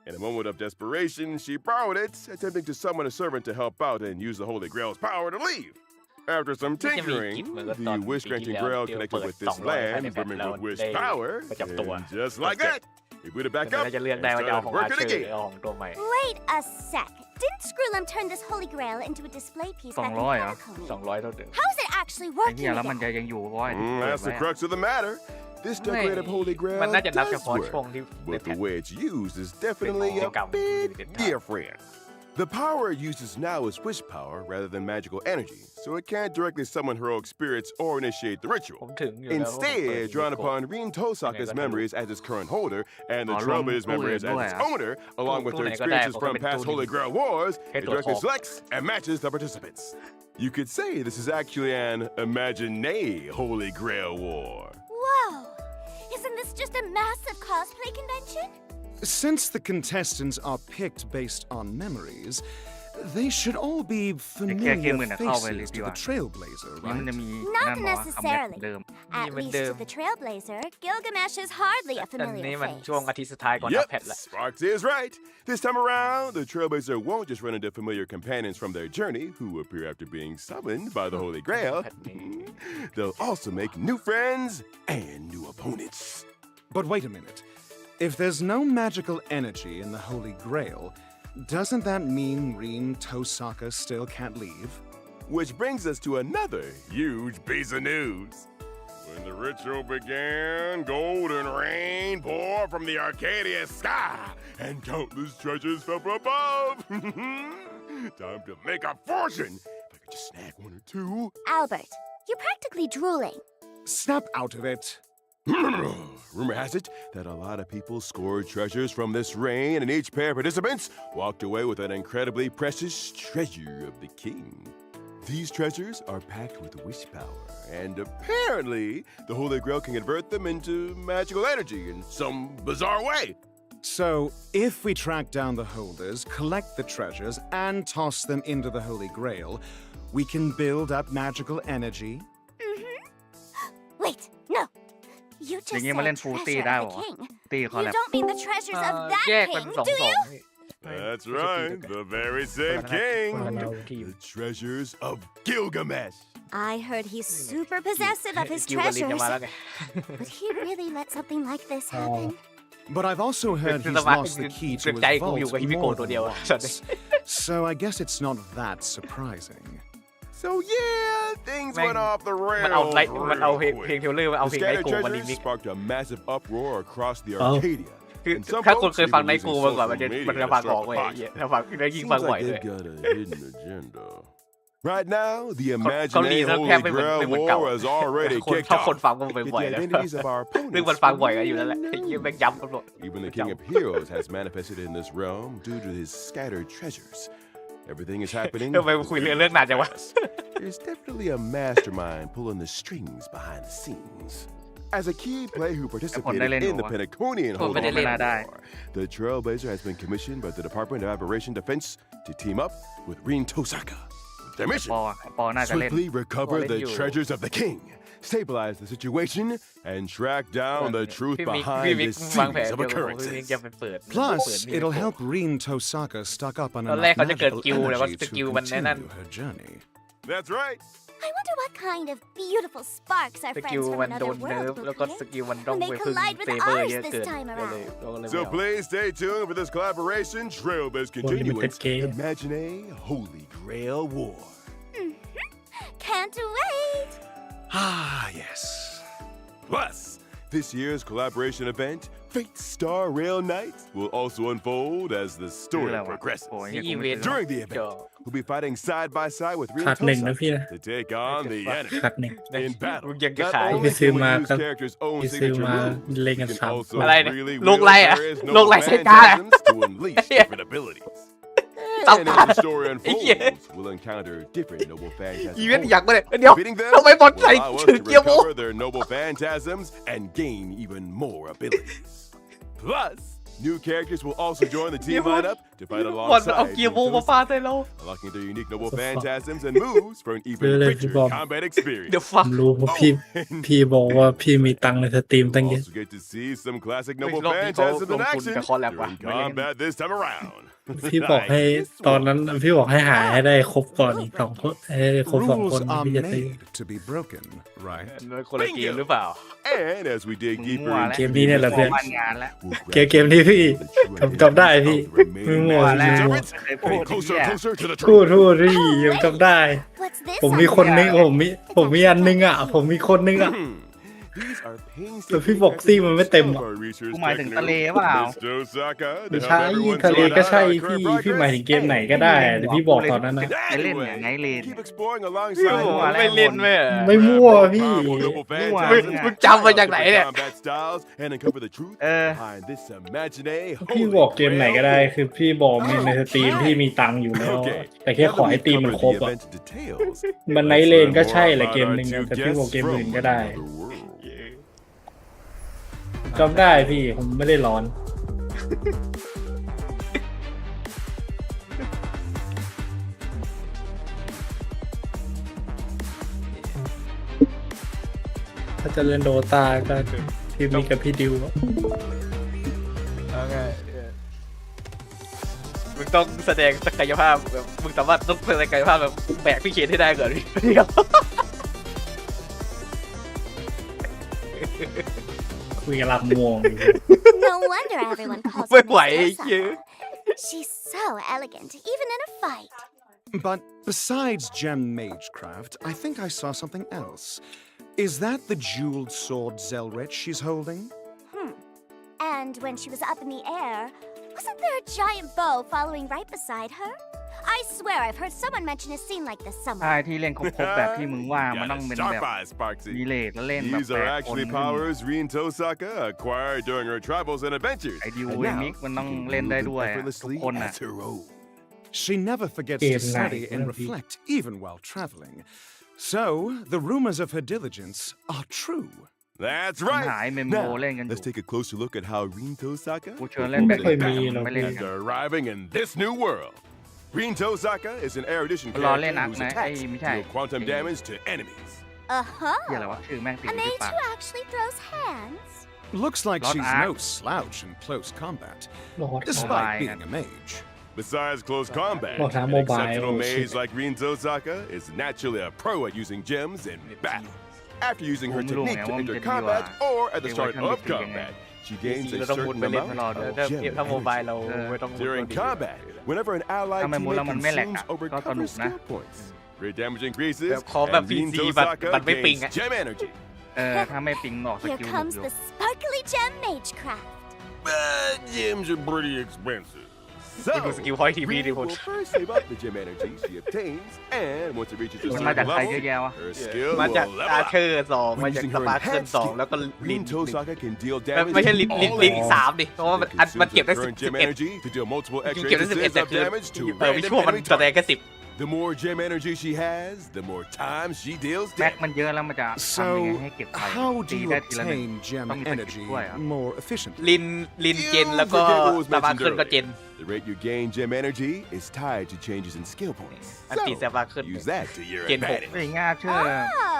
B: In a moment of desperation, she borrowed it, attempting to summon a servant to help out and use the Holy Grail's power to leave. After some tinkering, the wish-granting grail connected with this land, brimming with wish power, and just like that, he put it back up
A: น่าจะเลือกได้
B: and
A: ว่าจะเอา
B: started
A: ของอาเชอ
B: working
A: ร์หรือ
B: again.
A: เอาของตัวใหม่
H: Wait a sec. Didn't Screwlum turn this Holy Grail into a display piece back in
J: 200 เหรอ
H: Catacombs?
A: 200เท่าเดิม
H: How is it actually
J: ไอ้เหี้
H: working
J: ยแล้วมัน
H: again?
J: จะยังอยู่เพราะไอ้ที่เปิด
B: That's
J: ไว้
B: the
J: อะ
B: crux of the matter. This decorative Holy Grail
A: มันน่าจะนับเฉ
B: does
A: พาะช่วง
B: work,
A: ที่ใน
B: but
A: แผ่
B: the
A: น
B: way it's used is definitely a bit different. The power it uses now is wish power rather than magical energy, so it can't directly summon heroic spirits or initiate the
A: ผม
B: ritual.
A: ถึงอยู่แล้วว่าผมเปิด
B: Instead, drawn
A: อีโก้
B: upon Rin Tosaka's memories as its current holder and the
J: Oh,
B: Trailblader's
J: long
B: memories as its
J: tool,
B: owner, along with their
A: Tool,
B: experiences
A: tool,
B: from
A: tool,
B: past
A: tool,
B: Holy
A: tool.
B: Grail wars,
A: Hey,
B: it
A: tool,
B: directly
A: tool.
B: selects and matches the participants. You could say this is actually an Imaginary Holy Grail War.
H: Whoa! Isn't this just a massive cosplay convention?
L: Since the contestants are picked based on memories, they should all be familiar faces to the Trailblazer,
J: นี่มันจะ
L: right?
J: มี
H: Not
J: นั่นบอกว่าคำแรก
H: necessarily.
J: เดิม
H: At
A: Even
H: least
A: though-
H: to the Trailblazer, Gilgamesh is hardly a
A: อัน
H: familiar
A: นี้มัน
H: face.
A: ช่วงอาทิตย์สุดท้ายก่อนนับ
B: Yep,
A: แพทละ
B: Sparks is right. This time around, the Trailblazer won't just run into familiar companions from their journey who appear after being summoned by the Holy Grail. They'll also make new friends and new opponents.
L: But wait a minute. If there's no magical energy in the Holy Grail, doesn't that mean Rin Tosaka still can't leave?
B: Which brings us to another huge piece of news. When the ritual began, golden rain poured from the Arcadia sky, and countless treasures fell from above. Time to make a fortune. If I could just snag one or two.
H: Albert, you're practically drooling.
L: Snap out of it.
B: Rumor has it that a lot of people scored treasures from this rain, and each pair of participants walked away with an incredibly precious treasure of the king. These treasures are packed with wish power, and apparently the Holy Grail can convert them into magical energy in some bizarre way.
L: So, if we track down the holders, collect the treasures, and toss them into the Holy Grail, we can build up magical energy.
H: Wait, no. You
J: อ
H: just
J: ย่างงี้มาเล่น
H: said
J: ฟูลตี้
H: treasure
J: ได้
H: of
J: เหร
H: the
J: อ
H: king.
J: ตีคอล
H: You
J: แลบ
H: don't mean the treasures of
A: แย
H: that
A: กเป็น
H: king,
A: 2
H: do
A: 2
H: you?
B: That's right, the very same king. The treasures of Gilgamesh.
H: I heard he's super possessive of his
A: กิวกับลิน
H: treasures.
A: จะมาแล้วไง
H: Would he really let something like this happen?
L: But I've also heard he's lost the key to his vault more than once. So I guess it's not that surprising.
B: So yeah, things went off the
A: มันเอา
B: rails
A: ไลท์มันเอา
B: real
A: เพลง
B: quick.
A: เทเลอร์มาเอา
B: The
A: เพลงไน
B: scattered
A: โกมารี
B: treasures
A: มิก
B: sparked a massive uproar across the Arcadia.
A: คือ
B: And some
A: ถ้าคน
B: folks
A: เคยฟัง
B: even
A: ไน
B: using
A: โกมาก่อน มันจะ
B: social
A: มัน
B: media
A: จะ
B: to
A: ฟังอ
B: stir
A: อก
B: up
A: เว้
B: the
A: ย
B: pot.
A: ถ้าฟังแล้วยิ่ง
B: Seems
A: ฟังบ่อย
B: like
A: เลย
B: they've got a hidden agenda. Right now, the
A: เขารี
B: Imaginary
A: ซะแทบ
B: Holy
A: ไม่เหมือน
B: Grail
A: ไม่เหมือนเก่า
B: War has already
A: คน
B: kicked
A: ถ้าคน
B: off.
A: ฟังก็บ่
B: Yet
A: อย
B: the
A: ๆแล้ว
B: identities of our
A: เรื่อง
B: opponents
A: มันฟังบ่อยกันอยู่แล้วแหละ
B: remain
A: ยิ่งแม่ง
B: unknown.
A: ย้ำตำรวจ
B: Even the King of Heroes has manifested in this realm due to his scattered treasures. Everything is happening.
A: ทำไมมาคุยเรื่องนานจังวะ
B: There's definitely a mastermind pulling the strings behind the scenes. As a key player who participated in the Pentaconian Holy Grail War, the Trailblazer has been commissioned by the Department of Aberration Defense to team up with Rin Tosaka. Their mission:
J: ปอน่าจะเล่น
B: swiftly recover the treasures of the king, stabilize the situation, and track down the truth
A: พี่มิก
B: behind
A: พี่มิก
B: this
A: วางแผน
B: series of
A: เดี๋ยวพี่มิก
B: occurrences.
A: จะไปเปิด
L: Plus,
A: เปิดนี่
L: it'll help Rin Tosaka stock up on
A: ตอน
L: enough
A: แรกเขาจะเกิด
L: magical
A: กิลด์แต่ว่า
L: energy
A: ส
L: to
A: กิลมันแน่นั่น
L: continue her journey.
B: That's right.
H: I wonder what kind of beautiful sparks our
A: สกิล
H: friends from
A: มันโด
H: another
A: นเนิร์ฟ
H: world
A: แล้ว
H: will
A: ก็ส
H: create
A: กิลมันต้อง
H: when
A: ไป
H: they
A: พึ่ง
H: collide with
A: เซเบอร์
H: ours
A: เยอะ
H: this
A: เกิน
H: time
A: ก็เลย
H: around.
A: ก็เลย
B: So
A: ไม่เอา
B: please stay tuned for this collaboration, Trailblazer Continuance,
K: game.
B: Imaginary Holy Grail War.
H: Can't wait!
B: Ah, yes. Plus, this year's collaboration event, Fate Star Rail Night, will also unfold as the story progresses.
A: นี่อีเวนต์
B: During the event, we'll be fighting side by side with Rin
K: ขาดหนึ่งนะ
B: Tosaka
K: พี่นะ
B: to take on the enemy.
K: ขาดหนึ่ง
B: In battle,
A: ยังจะ
B: not
A: ขาย
B: only
K: ไปซื้อ
B: can
K: มา
B: we use
K: ครับ
B: characters' own
K: ไปซื้อ
B: signature
K: มา
B: moves,
K: เล่น
B: we
K: กัน
B: can
K: สาม
B: also
A: อะไรเนี่ย
B: really
A: ลงไร
B: wield
A: อะ
B: various
A: ลง
B: noble
A: ไรเซกา
B: phantasms to unleash different abilities. And as the story unfolds, we'll encounter different noble
A: อีเวนต์
B: phantasms.
A: อยากมาเลยเดี๋ยว
B: Defeating them
A: ทำไมบอล
B: will
A: ใส่
B: allow us
A: ถือ
B: to
A: เกียร์โม
B: recover their noble phantasms and gain even more abilities. Plus, new characters will also join the team lineup to fight
A: บอลเอา
B: alongside
A: เกียร์โมมาฟาดใส่เรา
B: unlocking their unique noble phantasms and moves for an even
M: Really,
B: richer
M: Bob?
B: combat experience.
A: เดี๋ยวฟัง
M: รู้ว่าพี่บอกว่าพี่มีตังค์ในสตรีมตั้งเยอะ
B: Also get to see some classic noble
A: รอบนี้เขา
B: phantasms
A: ล
B: in
A: งทุน
B: action
A: กับคอลแลบว่ะ
B: during combat this time around.
M: พี่บอกให้ตอนนั้นพี่บอกให้หาให้ได้ครบก่อนอีก2 คนให้ได้ครบ2 คน
L: Rules are
M: พี่จะซื้อ
L: made to be broken, right?
A: คนละเกมหรือเปล่า
B: And as we dig deeper
M: เกมนี้เนี่ยแหละเพื่อน
J: งานแล้ว
M: เกมที่พี่จำได้พี่ไม่มั่ว
J: แล้ว
M: ไม่มั่ว
J: เคยพูด
B: closer, closer to the
M: พูด
B: truth.
M: พี่ยังจำได้
H: What's this?
M: ผมมีคนนึงผมมีอันนึงอ่ะผมมีคนนึงอ่ะ
B: These are
M: แต่พี่บอกซี่มันไม่เต็ม
B: painstaking
M: อ่ะ
B: of our research
J: กูหมายถึงทะเล
B: techniques,
J: เปล่า
B: Mr. Osaka, to
M: ไม่
B: help
M: ใช่
B: everyone
M: ทะเล
B: sort
M: ก็
B: out
M: ใช่
B: our
M: พี่
B: current
M: พี่หมายถึง
B: progress.
M: เกมไหนก็ได้แต่พี่บอกตอนนั้นนะ
J: ไปเล่นเนี่ยไงเลน
B: keep exploring
A: พี่
B: alongside
A: บอกว่าไม่เล่นไหมอะ
M: ไม่มั่วพี่
A: มึงจำมาจากไหนเนี่ย
B: combat styles and uncover the truth
J: เออ
B: behind this imaginary
M: พี่บอกเกมไหนก็ได้คือพี่บอกมีในสตรีมที่มีตังค์อยู่แล้ว แต่แค่ขอให้ตีมมันครบอ่ะ มันไนท์เลนก็ใช่แหละเกมหนึ่งแต่พี่บอกเกมอื่นก็ได้จำได้พี่ผมไม่ได้ร้อน ถ้าจะเล่นโดตาก็พี่มีกับพี่ดิวอะ
A: เอาไงมึงต้องแสดงศักยภาพแบบมึงสามารถต้องแสดงศักยภาพแบบแบกพี่เคนให้ได้ก่อนพี่
M: คุยกับลำม่วง
H: No wonder everyone calls
A: ไม่
H: her
A: ไหว
H: Miss
A: ไอ้เหี้ย
H: Osaka. She's so elegant, even in a fight.
L: But besides gem magecraft, I think I saw something else. Is that the jeweled sword Zelrich she's holding?
H: And when she was up in the air, wasn't there a giant bow following right beside her? I swear I've heard someone mention a scene like this
J: ใช่
H: somewhere.
J: ที่เล่นครบๆแบบที่มึงว่ามันต้อง
B: Got
J: เป็น
B: a
J: แบบ
B: sharp eyes, Sparksy.
J: ดีเลทแล้วเล่นแบบ
B: These
J: แป
B: are
J: ดคน
B: actually powers Rin Tosaka acquired during her travels and adventures.
J: ไอดิว
B: And
J: เว
B: now
J: มิกมันต้อง
B: she can
J: เล่นได้
B: move
J: ด้วยอะ
B: effortlessly
J: ทุกคนอ่ะ
B: as her own.
L: She never forgets
M: Game
L: to study
M: night,
L: and
M: yeah.
L: reflect, even while traveling. So, the rumors of her diligence are true.
B: That's
J: หาย
B: right.
J: เมมโบ
B: Now,
J: เล่นกันอยู่
B: let's take a closer look at how Rin Tosaka
J: กูชวนเล่นแบบ
M: ไม่ค่อยมีหรอก
J: ไม่เล่น
B: is
J: กัน
B: arriving in this new world. Rin Tosaka is an erudition
J: รอเล่
B: character
J: นอัก
B: whose
J: นะไอ้
B: attacks
J: ไม่ใช่
B: deal quantum damage to enemies.
J: เหี้ยอะไร
H: Uh-huh.
J: วะชื่อแม่งติด
H: A
J: อยู่ที่
H: mage
J: ปาก
H: who actually throws hands.
L: Looks like
J: Lord
L: she's
J: Ark.
L: no slouch in close combat,
M: หลอด
L: despite
J: Mobile.
L: being a mage.
B: Besides close combat,
M: Lord Ark
B: an
M: Mobile,
B: exceptional
M: oh,
B: mage
M: shit.
B: like Rin Tosaka is naturally a pro at using gems in battle. After using her
J: ผมรู้
B: technique
J: ไง
B: to
J: ว่ามัน
B: enter
J: จะดีกว่า
B: combat or at the
J: ไอ้
B: start
J: เวอร์ชัน
B: of
J: ที่เป็นยังไง
B: combat, she gains
A: เรา
B: a
A: ต้องมุด
B: certain
A: ไปเล่น
B: amount
A: รอ
B: of
A: ถ้า
B: gem
A: โมบาย
B: energy.
A: เราไม่ต้องมุด
B: During combat, whenever an ally
J: ถ้าไม่มุดแล้วมัน
B: teammate
J: ไม่แหลก
B: consumes
J: อ่ะ
B: or
J: ก็สนุก
B: recovers
J: นะ
B: skill points, great damage increases,
A: แบบคอมแบบ
B: and
A: PC
B: Rin
A: มันไม่
B: Tosaka
A: ปิง
B: gains
A: อ่ะ
B: gem energy.
J: ถ้าไม่ปิงออกส
H: Here
J: กิลหลุด
H: comes
J: อยู่
H: the sparkly gem magecraft.
B: But gems are pretty expensive.
A: ไปดูสกิลพอยต์ทีวี
B: Rin
A: ดิพล
B: will first save up the gem energy she obtains, and once it reaches a
J: มันมาจาก
B: certain
J: ใครเยอะ
B: level,
J: แยะวะ
B: her skill
A: มาจาก
B: will
A: อา
B: level
A: เธอ
B: up.
A: ร์2มาจาก
B: Using
A: ส
B: her
A: ปาร์เคิล
B: enhanced
A: 2แล้วก็
B: skill,
A: ลิน
B: Rin Tosaka can deal
A: ไม่
B: damage
A: ไม่ใช่
B: to
A: ลิน
B: all
A: อีก
B: enemies.
A: 3ดิเพราะว่ามัน
B: It
A: มัน
B: consumes
A: เก็บ
B: her
A: ได้
B: current gem
A: 11
B: energy to deal multiple
A: จริง
B: extra
A: ๆเก็บได้11
B: instances
A: แต่
B: of
A: คือ
B: damage to
A: พี่
B: random
A: ชั่วมัน
B: enemy
A: แสดงแค่
B: targets. The more gem energy she has, the more times she deals
J: แม็ก
B: damage.
J: มันเยอะแล้วมันจะทำยังไง
L: So,
J: ให้เก็บไป
L: how
J: ตี
L: do you
J: ได้ทีละหนึ่ง
L: obtain gem
J: ต้องมีสกิล
L: energy
J: ด้วยเหรอ
L: more efficiently?
A: ลินเจนแล้วก็
B: forget what was
A: สปาร์เคิล
B: mentioned
A: ก็เจน
B: The rate you gain gem energy is tied to changes in skill points.
A: อันตีสปาร์เคิล
B: Use that to your
A: เจน 6
B: advantage.
J: เฮ้ยง่าเชื่อ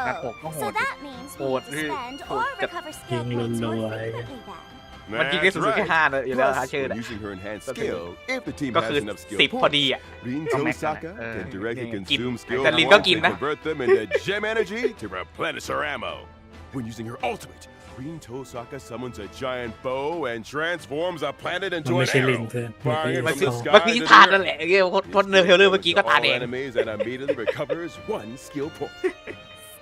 J: กัด
H: Oh,
J: 6ก็โห
H: so
J: ด
H: that means we
A: Hold
H: need to
A: it.
H: spend
A: Hold
H: or
A: it.
H: recover skill
M: King
H: points more
M: Lulu.
H: frequently then.
A: มันยิงได้สูงสุดแค่5นะอยู่แล้วฮา
B: Plus,
A: เชอร์
B: when using her enhanced
A: Okay.
B: skill, if the team
A: ก็
B: has
A: คือ
B: enough skill
A: 10 พอดี
B: points,
A: อ่ะ
B: Rin
J: Don't make
B: Tosaka
J: that.
B: can directly
A: กิน
B: consume skill
A: แต่ลินก็
B: points
A: กิน
B: and
A: นะ
B: convert them into gem energy to replenish her ammo. When using her ultimate, Rin Tosaka summons a giant bow and transforms a planet
M: มัน
B: into
M: ไม่
B: an
M: ใช่ลิน
B: arrow,
M: เพื่อน
B: firing
A: มัน
B: from
A: คือ
B: the
A: มัน
B: sky
A: คือ
B: to
A: นิ
B: the
A: ทาน
B: earth.
A: นั่นแหละคนเนอร์เทลเลอร์เมื่อกี้ก็ตา
B: All
A: แดง
B: enemies and immediately recovers one skill point.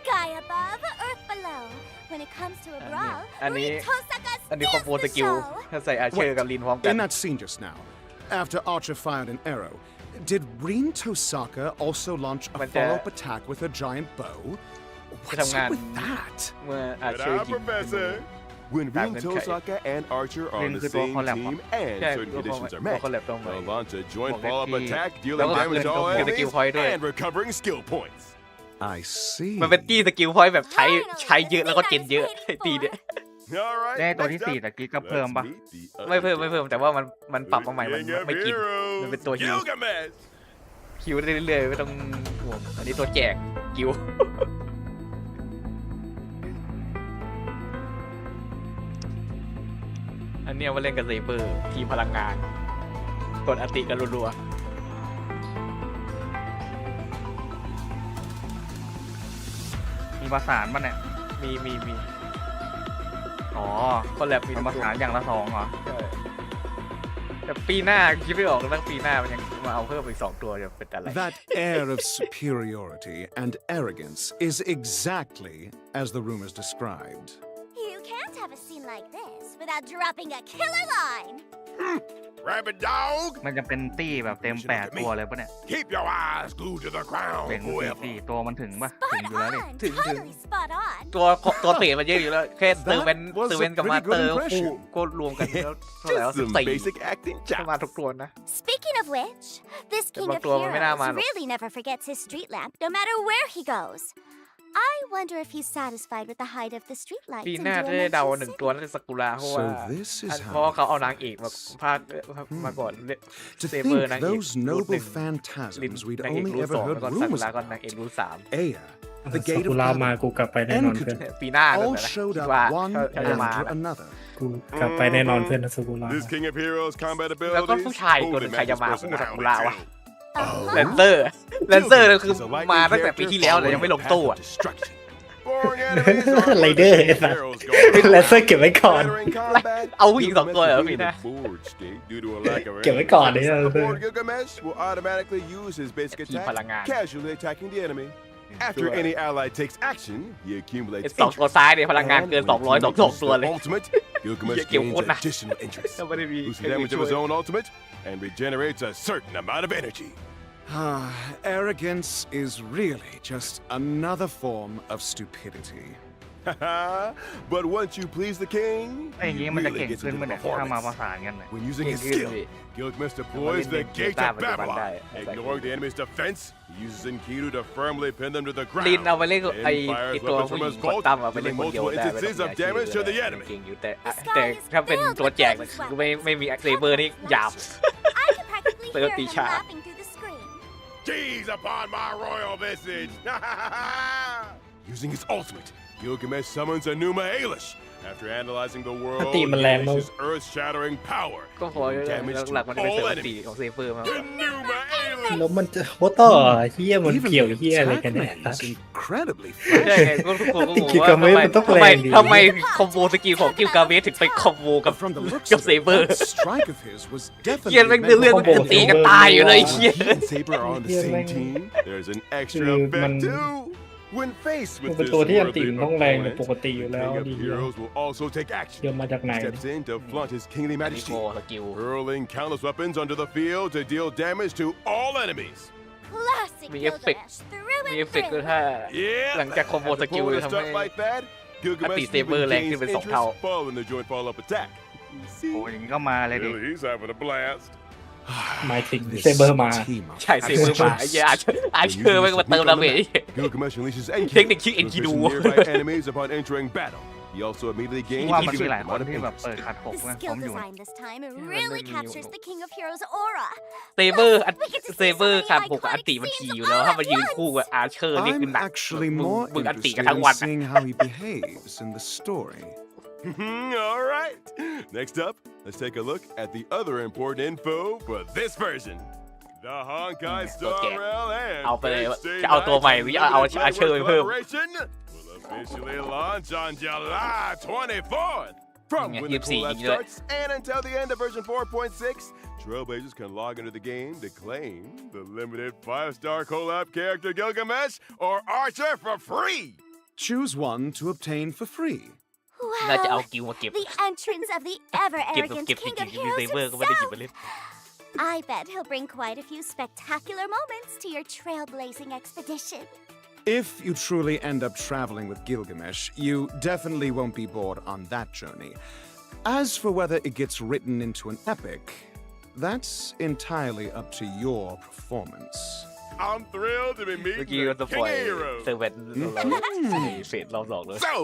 H: Sky above, earth below. When it comes to a brawl,
A: อันนี้
H: Rin Tosaka
A: อันนี้คอม
H: steals
A: โบส
H: the
A: กิล
H: show.
A: ถ้าใส่อาเชอร์กับลินพร้อมกัน
L: In that scene just now, after Archer fired an arrow, did Rin Tosaka also launch a
A: But,
L: follow-up attack with a giant bow? What's
A: Tamam.
L: up with that?
A: เมื่ออา
B: Good
A: เชอร์
B: eye,
A: ยิง
B: Professor. When
A: Tạm
B: Rin
A: đến
B: Tosaka and Archer are on
J: Rin
B: the
J: cứ to
B: same
J: collab
B: team and
A: Cái
B: certain
A: của
B: conditions
A: con-
B: are met,
A: của collab trong
B: they'll
A: này.
B: launch a joint
J: Một cái
B: follow-up
J: kỳ-
B: attack,
A: Đó
B: dealing
A: là
B: damage to
A: bên
B: all
A: trong cái
B: enemies
A: skill point thôi.
B: and recovering skill points.
L: I see.
A: มันเป็นตี้สกิลพอยต์แบบใช้เยอะแล้วก็เจนเยอะไอ้ตีเนี่ย
B: All right.
J: ได้ตัวที่
B: next
J: 4
B: up,
J: ตะกี้ก็เพิ่ม
B: let's
J: ปะ
B: meet the
A: ไม่เพิ่มแต่ว่ามันปรับมาใหม่
B: other
A: มัน
B: king of
A: ไม่กินมันเป็น
B: heroes,
A: ตัวฮิว
B: Gilgamesh.
A: ฮิวได้เรื่อยๆไม่ต้องห่วงอันนี้ตัวแจกฮิว อันเนี้ยมาเล่นกับเซเบอร์ทีมพลังงานกดอติกันรัว
J: มีประสานป่ะเนี่ย
A: ๆมี
J: อ๋อ
A: คอลแลบมี
J: มีประสานอย่างละ2เหรอ
A: ใช่แต่ปีหน้าคิดไม่ออกตั้งปีหน้ามันยังมาเอาเพิ่มอีก2ตัวจะเป็นอะไร
L: That air of superiority and arrogance is exactly as the rumors described.
H: You can't have a scene like this without dropping a killer line.
B: Rabbit dog.
J: มันจะเป็นตี้แบบเต็ม8ตัวเลยป่ะเนี่ย
B: Keep your eyes glued to the ground,
J: เป็น
B: whoever.
J: 4ตัวมันถึงป่ะ ถึง
H: Spot
J: อยู่แล้วนี่
H: on.
A: ถึง
H: Totally spot on.
A: ตัวเตะมันเยอะอยู่แล้วแค่เติมเป็น
L: was
A: เติมเป็น
L: a
A: กับ
L: pretty
A: มา
L: good
A: เตอร์
L: impression.
A: คู่ก็รวมกันแล้วเท่าไหร่แล้ว
B: Just some
A: 14
B: basic acting
A: ประมาณ
B: chops.
A: ทุกตัวนะ
H: Speaking of which, this king of
A: Magtuwa man
H: heroes
A: naman.
H: really never forgets his street lamp, no matter where he goes. I wonder if he's satisfied with the height of the street lights
A: ปี
H: in
A: หน้าจะได้เดา
H: Dimension
A: หนึ่ง
H: City.
A: ตัวน่าจะสกุระเพราะว่า
L: So this is
A: เพราะว่า
L: how.
A: เขาเอานางเอกมาภาคมาก่อน
L: To
A: เซเบอร์
L: think
A: นางเอก
L: those
A: รุ่นหนึ่
L: noble
A: ง
L: phantasms we'd
A: นางเอก
L: only
A: รุ่น
L: ever
A: สองแล้ว
L: heard
A: ก็ซากุ
L: rumors
A: ระก็
L: of.
A: นางเอกรุ่น3
L: Aya, the
M: ซา
L: gate
M: กุ
L: of
M: ระมา
L: battle,
M: กูกลับไปแน่นอนเพื่อน
A: ปีหน้านั่น
L: all
A: แหละนะ
L: showed
A: คิด
L: up
A: ว่า
L: one
A: เขาจะมา
L: after
A: นะ
L: another.
M: กูกลับไปแน่นอนเพื่อนซากุระ
B: This king of heroes combat
A: แล้วก็
B: abilities
A: ผู้ชายตัวหนึ่ง
B: only
A: ใครจะ
B: matches
A: มาคู่กับซากุ
B: personality
A: ระวะ
B: too.
A: แลนเซอร์เนี่ยคือมาตั้งแต่ปีที่แล้วแต่ยังไม่ลงตู้อ่ะ
B: Boring enemies are
M: ไรเดอร์ไอ้สัส
B: heroes go
M: แลนเซอร์เก็บไว้ก่อน
B: Later in combat,
A: เอาผู้หญิง2 ตัวเหรอ
B: Gilgamesh
A: ปี
B: will
A: หน้า
B: be in a bored state due to a lack of
M: เก็บไว้ก่อน
B: energy.
M: เนี่ย
B: Aboard Gilgamesh will automatically use his basic
A: Keep
B: attack,
A: palangan.
B: casually attacking the enemy. After any ally takes action, he
A: ไอ้
B: accumulates
A: 2 ตัวซ้ายเนี่ยพลังงาน
B: And
A: เกิน
B: when he
A: 200
B: uses
A: ตัวเลย
B: the ultimate, Gilgamesh
A: กี่ยว
B: gains
A: โคตรนะ
B: additional interest,
A: ถ้าไม่ได้มี
B: loses damage of his own ultimate, and regenerates a certain amount of energy.
L: Arrogance is really just another form of stupidity.
B: But once you please the king,
J: ไอ้อย่าง
B: he
J: งี้มันจะ
B: really
J: เก่ง
B: gets
J: ขึ้น
B: into
J: มั้ย
B: the
J: เนี่ยถ้ามาประ
B: performance.
J: สานกันเนี่ย
B: When using his
A: เก่งขึ้น
B: skill,
A: ดิ
B: Gilgamesh
A: มัน
B: deploys
A: เล่
B: the
A: นเกม
B: Gate
A: ต้า
B: of
A: ปัจจุบันได้
B: Babylon. Ignoring the enemy's defense, he uses Enkidu to firmly pin them to the
A: ลิน
B: ground.
A: เอาไปเล่นกับ
B: Then
A: ไอ้
B: fires
A: ตัว
B: weapons
A: ผู้
B: from
A: หญิ
B: his
A: งกด
B: bolt,
A: ตั้มเอาไปเล่น
B: dealing
A: คนเดียว
B: multiple
A: ได้ไม่ต้อง
B: instances
A: มี
B: of
A: อาชีพ
B: damage to the
A: เลย
B: enemy.
A: เก่งอยู่แต่ถ้าเป็นตัวแจกกูไม่มีเซเบอร์นี่หยาบ
H: I can practically hear him
A: Teacher.
H: laughing through the screen.
B: Gaze upon my royal visage. Using his ultimate, Gilgamesh summons a Numa Ailish. After analyzing the world,
M: อติมันแรงมาก
B: Ailish's earth-shattering power
A: ก็พอ
B: deals damage
A: หลักๆ
B: to
A: มันเป็น
B: all
A: เซอร์ตี
B: enemies.
A: ของเซเบอร์มาก
B: The Numa Ailish.
M: แล้วมันจะโคต่อเฮียมัน
L: Even
M: เกี่ยว
L: the
M: เฮียอะไรกัน
L: attack
M: เนี่ย
L: menu is incredibly
A: ใช่
L: flashy.
A: ไงก็ทุกคนก็งง
M: กิล
A: ว่า
M: กาเมสมันต้องแรงดี
A: ทำไมคอมโบสกิลของกิลกาเมสถึงไปคอมโบกับ
L: But from the looks
A: กับ
L: of
A: เซ
L: it,
A: เบอร์
L: that strike of his was
A: เฮียแม่ง
L: definitely
A: เรื่อง
L: meant
A: มันตีกันตายอยู่เลยเฮีย
B: He and Saber are on the same team. There's an extra effect too. When faced
M: มัน
B: with
M: เป็น
B: this
M: ตัวที่อันติ
B: worldly
M: มันต้องแรงเป็น
B: opponent,
M: ปกติอยู่
B: the
M: แล้ว
B: King of
M: ดีเฮีย
B: Heroes will also take
M: เฮีย
B: action.
M: มาจากไหน
B: He steps in to flaunt his kingly
A: มีโค
B: majesty,
A: สกิล
B: hurling countless weapons onto the field to deal damage to all enemies.
H: Classic
A: Me effect.
H: Gilgamesh, through
A: มี
H: and
A: เอฟเฟกต์ก็
H: through.
A: ถ้า
B: Yeah.
A: หลังจากคอมโบส
B: After
A: กิล
B: pulling a
A: ทำ
B: stunt
A: ให้
B: like that, Gilgamesh even
A: Saber แรงขึ้น
B: gains
A: เป็น
B: interest
A: 2 เท่า
B: following the joint follow-up attack. You
J: โอ้
B: see?
J: ยอย่างงี้ก็มาเลยดิ
B: Really, he's having a blast.
M: หมายถึง
L: This
M: เซเบอร์มา
L: team up
A: ใช่เซเบอร์มาไอ้เหี้ยอาเชอร์ไม่มาเติมดาเมจ
B: Gilgamesh unleashes
A: เทคนิค
B: Enkidu
A: ชื่อ
B: to
A: Enkidu
B: position nearby enemies upon entering battle. He also immediately gains
J: ว่า
B: a
J: มันมี
B: certain
J: หลายคน
B: amount of
J: ที่แบบ
B: interest.
J: เปิดขัดหก
H: The
J: นะพร้
H: skill
J: อมอยู่
H: design this time really captures the King of Heroes aura.
A: เซเบอร์เซเบอร์ขาดบุกกับอันติมันทีอยู่แล้วถ้ามายืนคู่กับอาเชอร์นี่คือ
L: I'm
A: หนัก
L: actually
A: มึง
L: more
A: มึงอันติกัน
L: interested
A: ทั้ง
L: in
A: วันอะ
L: seeing how he behaves in the story.
B: All right. Next up, let's take a look at the other important info for this version. The Honkai Star Rail and
A: เอาไปเลย
B: Big State
A: จะเอาตัวใหม่หรือจะเอา
B: Limited
A: อาเชอร์ไป
B: Lightwork
A: เพิ่ม
B: Collaboration will officially launch on July 24th. From when the collab starts and until the end of version 4.6, Trailblazers can log into the game to claim the limited 5-star collab character Gilgamesh or Archer for free.
L: Choose one to obtain for free.
A: น่าจะเอา
H: Wow!
A: กิลมาเก็บ
H: The entrance of the ever
A: เก็บ
H: arrogant
A: เก็บ
H: King
A: จริ
H: of
A: งๆเซ
H: Heroes
A: เบอร์ก็ไม่ได้หยิบ
H: himself.
A: มาเล่น
H: I bet he'll bring quite a few spectacular moments to your trailblazing expedition.
L: If you truly end up traveling with Gilgamesh, you definitely won't be bored on that journey. As for whether it gets written into an epic, that's entirely up to your performance.
B: I'm thrilled to be
A: เมื่อ
B: meeting
A: กี้มัน
B: the
A: จะปล่อย
B: king of heroes.
A: เซอร์เวนเราเฟดรอบสองเลย
B: So,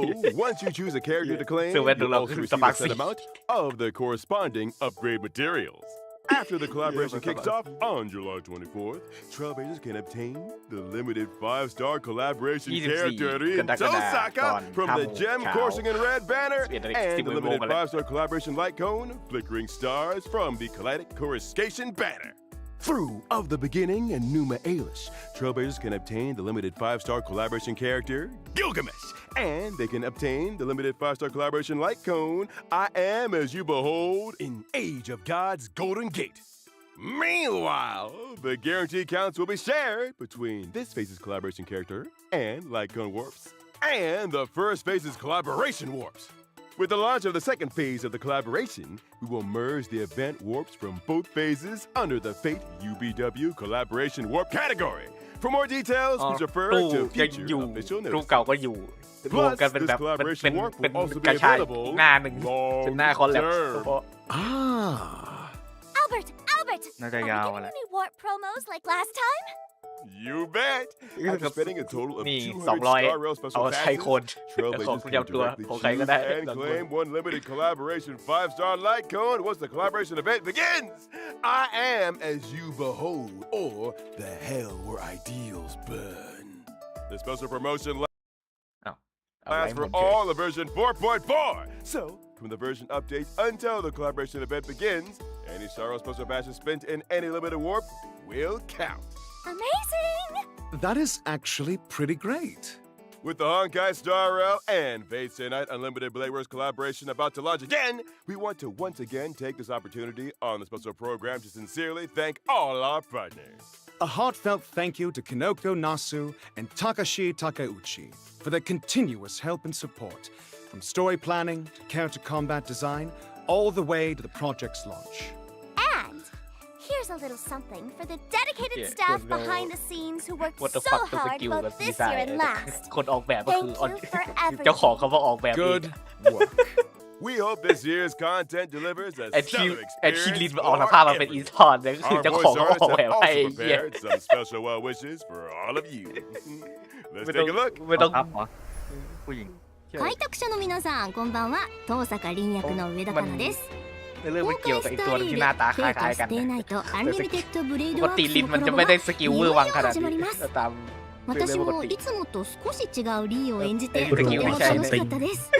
B: once you choose a character to claim,
A: So when
B: you'll
A: the
B: also
A: love
B: receive a
A: is
B: set amount of the corresponding upgrade materials. After the collaboration kicks off on July 24th, Trailblazers can obtain the limited 5-star collaboration
A: 24
B: character
A: กรกฎาคม
B: Tosaka
A: ตอน
B: from
A: 5
B: the
A: โมง
B: Gem
A: เช้า
B: Coursing in Red banner
A: 11
B: and the
A: 10
B: limited
A: โมงแล้ว
B: 5-star collaboration light cone Flickering Stars from the Kaleidec Coruscation banner. Through Of the Beginning and Numa Ailish, Trailblazers can obtain the limited 5-star collaboration character Gilgamesh, and they can obtain the limited 5-star collaboration light cone I Am As You Behold in Age of God's Golden Gate. Meanwhile, the guarantee counts will be shared between this phase's collaboration character and light cone warps, and the first phase's collaboration warps. With the launch of the second phase of the collaboration, we will merge the event warps from both phases under the Fate UBW Collaboration Warp category. For more details,
A: อ๋อ
B: please refer
A: ตู้
B: to
A: ยัง
B: future
A: อยู่
B: official
A: ตู้
B: notes.
A: เก่าก็อยู่รวม
B: Plus,
A: กันเป็น
B: this
A: แบบเป็น
B: collaboration warp
A: เป็น
B: will also
A: ก
B: be
A: ระชาย
B: available
A: หน้าหนึ่งเป็นหน้าคอลแลบ
B: long
A: เฉพาะ
H: Albert, Albert!
J: น่าจะ
H: Are we
J: ยาว
H: getting
J: อะไร
H: any warp promos like last time?
B: You bet! After spending a total of
A: นี่
B: 200
A: 200
B: Star Rail
A: เอา
B: special
A: ใช้คน
B: passes,
A: ของ
B: Trailblazers
A: ประ
B: can
A: จำตัว
B: directly
A: ของใครก็ได้
B: choose and claim one limited collaboration 5-star light cone once the collaboration event begins. I am as you behold, or the hell where ideals burn. The special promotion
A: อ้าวเอาไว้
B: lasts
A: หม
B: for
A: ดเลย
B: all of version 4.4. So, from the version updates until the collaboration event begins, any Star Rail special passes spent in any limited warp will count.
H: Amazing!
L: That is actually pretty great.
B: With the Honkai Star Rail and Fate Stay Night Unlimited Blade Wars collaboration about to launch again, we want to once again take this opportunity on the special program to sincerely thank all our partners.
L: A heartfelt thank you to Kinoko Nasu and Takashi Takeuchi for their continuous help and support, from story planning to character combat design, all the way to the project's launch.
H: And here's a little something for the dedicated
A: Yeah,
H: staff
A: คนเรา
H: behind the scenes who worked
A: What the
H: so
A: fuck คือส
H: hard
A: กิล
H: both
A: กับดี
H: this
A: ไซ
H: year
A: น์
H: and last.
A: คนออกแบบก็คือ
H: Thank you for
A: เจ้าของ
H: everything.
A: เขาว่าออกแบบเอง
L: Good work.
B: We hope this year's content delivers a
A: ไอ้ที่
B: stellar
A: ไอ้ที่ลิน
B: experience
A: ออก
B: for
A: สภาพมาเป็นอี
B: everyone.
A: สปอร์ตเนี่ยก็คือ
B: Our
A: เจ้าของ
B: voice
A: เขาออก
B: artists
A: แบบ
B: have
A: ให้
B: also
A: ไอ้เหี้ย
B: prepared some special well wishes for all of you. Let's
A: ไม่ต้อง
B: take a look.
A: ไม่ต้อง
J: ครับเหรอผู้หญิง
H: 開拓者の皆さんこんばんは東坂凛役の上田かなです
A: ในเรื่องมัน
H: 今
A: เกี่ยว
H: 回
A: กับ
H: ス
A: อีก
H: タ
A: ตัว
H: ー
A: หนึง
H: レイ
A: ที่
H: で
A: หน้าตาค
H: フェイト
A: ล้าย
H: ス
A: ๆกัน
H: テイナイトアンリミテッドブレイ
A: ป
H: ド
A: ก
H: ワー
A: ติ
H: クス
A: ลิน
H: の
A: มัน
H: コ
A: จะ
H: ラボ
A: ไม่
H: が
A: ได้
H: い
A: สกิล
H: よ
A: เวอร์
H: い
A: วัง
H: よ
A: ขนาด
H: 始ま
A: นี้
H: ります
A: ตามเรื่อง
H: 私
A: ปก
H: も
A: ติ
H: いつもと少し違うリーを演じて
A: え
H: とても楽しかったです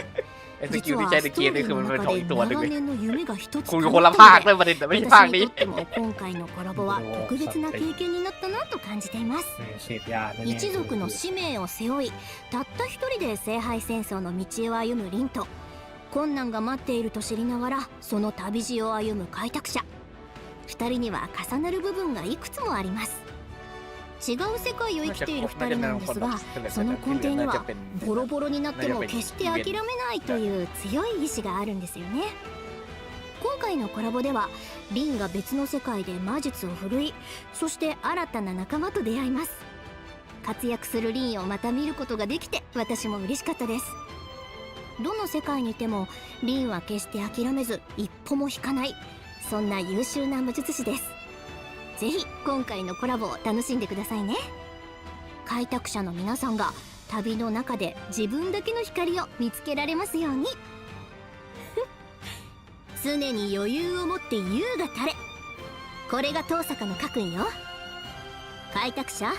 A: ไอ้สกิ
H: 実
A: ล
H: は
A: ที่ใช้ใน
H: ス
A: เก
H: ト
A: ม
H: ー
A: นี่
H: リー
A: คือ
H: の
A: มันเป็น
H: 中
A: ของ
H: で
A: อีกตัวหนึง
H: 長
A: เลย
H: 年の夢が一つ
A: คุณ
H: 叶
A: คน
H: っ
A: ละ
H: た
A: ภาค
H: の
A: ด้วย
H: で
A: ประเด็นแต่ไม่ใช่
H: 私
A: ภาค
H: に
A: นี้
H: とっても今回のコラボは特別な経験になったなと感じています
M: เสพยาแน่ๆ
H: 一族の使命を背負いたった一人で聖杯戦争の道を歩む凛と困難が待っていると知りながらその旅路を歩む開拓者二人には重なる部分がいくつもあります違う世界を生きている二人なんですがその根底にはボロボロになっても決して諦めないという強い意志があるんですよね今回のコラボではリンが別の世界で魔術を振るいそして新たな仲間と出会います活躍するリンをまた見ることができて私も嬉しかったですどの世界にいてもリンは決して諦めず一歩も引かないそんな優秀な魔術師ですぜひ今回のコラボを楽しんでくださいね開拓者の皆さんが旅の中で自分だけの光を見つけられますように常に余裕を持って優が垂れこれが東坂の家訓よ開拓者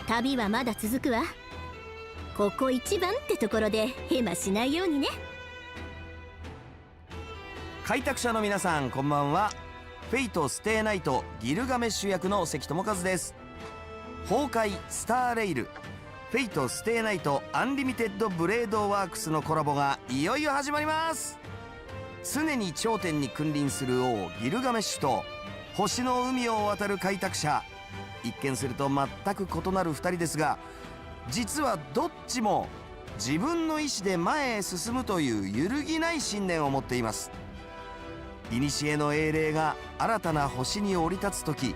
H: 旅はまだ続くわここ一番ってところでヘマしないようにね
N: 開拓者の皆さんこんばんはフェイトステイナイトギルガメッシュ役の関智和です崩壊スターレイルフェイトステイナイトアンリミテッドブレードワークスのコラボがいよいよ始まります常に頂点に君臨する王ギルガメッシュと星の海を渡る開拓者一見すると全く異なる2人ですが実はどっちも自分の意志で前へ進むという揺るぎない信念を持っています古の英霊が新たな星に降り立つ時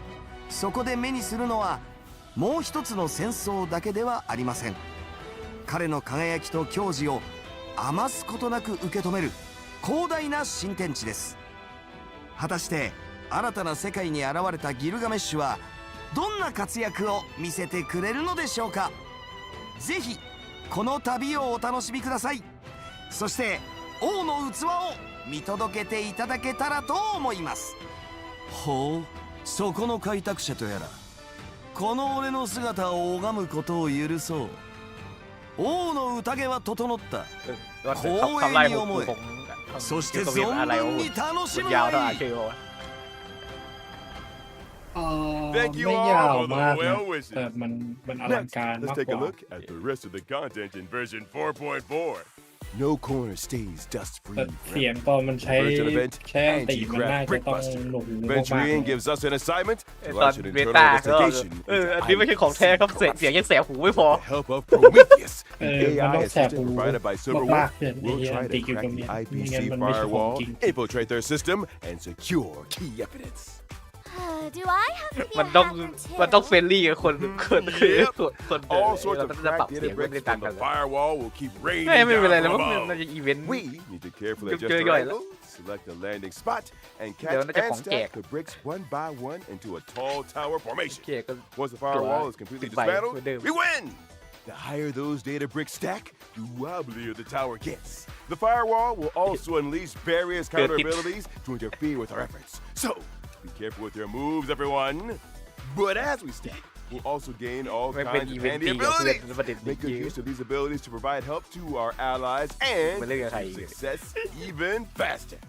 N: そこで目にするのはもう一つの戦争だけではありません彼の輝きと矜持を余すことなく受け止める広大な新天地です果たして新たな世界に現れたギルガメッシュはどんな活躍を見せてくれるのでしょうか。ぜひこの旅をお楽しみください。そして王の器を見届けていただけたらと思います。ほう、そこの開拓者とやら、この俺の姿を拝むことを許そう。王の宴は整った。光栄に思え。そして存分に楽しむがいい。
B: Thank you
M: ไม่
B: all
M: ยาว
B: for
M: มาก
B: the
M: นะ
B: well wishes.
M: แต่มันอลัง
B: Next,
M: การ
B: let's
M: มาก
B: take
M: ก
B: a
M: ว่า
B: look at the rest of the content in version 4.4. No corner stays dust free.
M: แต่เสียงตอนมันใช้แค่ตีมันน่าจะต้องหนุกหูมาก
B: Venturing gives us an assignment
A: ตอน
B: to launch an
A: เบ
B: internal
A: ต้า
B: investigation
A: อันนี้ไม่ใช่ของแท้ครับเสียงยังแสบหูไม่พอ
B: with the help of Prometheus.
M: มัน
B: The
M: ต้อ
B: AI
M: งแสบหู
B: assistant provided by
M: มาก
B: Silverwolf
M: ๆเพื่อน
B: will
M: ไอ้
B: try
M: ตี
B: to
M: เกี่ยวกับ
B: crack
M: เนี้
B: the
M: ยไม่งั้น
B: IPC
M: มันไม่ใช่ของ
B: firewall,
M: จริง
B: infiltrate their system, and secure key evidence.
H: Do I have to be
A: มัน
H: a
A: ต้อง
H: hacker
A: มันต้อง
H: too?
A: เฟรนลี่กับคนคือคนเดิน
B: All sorts
A: เรา
B: of
A: จะปรับ
B: cracked
A: เสีย
B: data
A: งไม่ได้
B: bricks
A: ต่าง
B: from
A: กัน
B: the
A: เลย
B: firewall will keep raining
A: ไม่เป็นไร
B: down
A: แล้ว
B: from
A: มัน
B: above.
A: น่าจะอีเวนต์
B: We need to carefully adjust
A: Chơi
B: our
A: rồi
B: angle, select a landing spot, and catch
A: Giờ nó cho
B: and
A: khoảng
B: stack
A: kẹt.
B: the bricks one by one into a tall tower formation.
A: เกียร์ก็
B: Once the firewall is completely
A: ติดใบ
B: dismantled,
A: เหมือนเดิม
B: we win! The higher those data bricks stack, the wobblier the tower gets. The firewall will also unleash various counter abilities to interfere with our efforts. So, be careful with your moves, everyone. But as we stack, we'll also gain all
A: ไม่เป็น
B: kinds
A: อี
B: of
A: เวนต์
B: handy
A: ตีกับเพื่อน
B: abilities.
A: ประเด็น
B: Make
A: เย
B: good
A: อะ
B: use of these abilities to provide help to our allies and
A: Mà lấy cái thầy
B: to success even faster.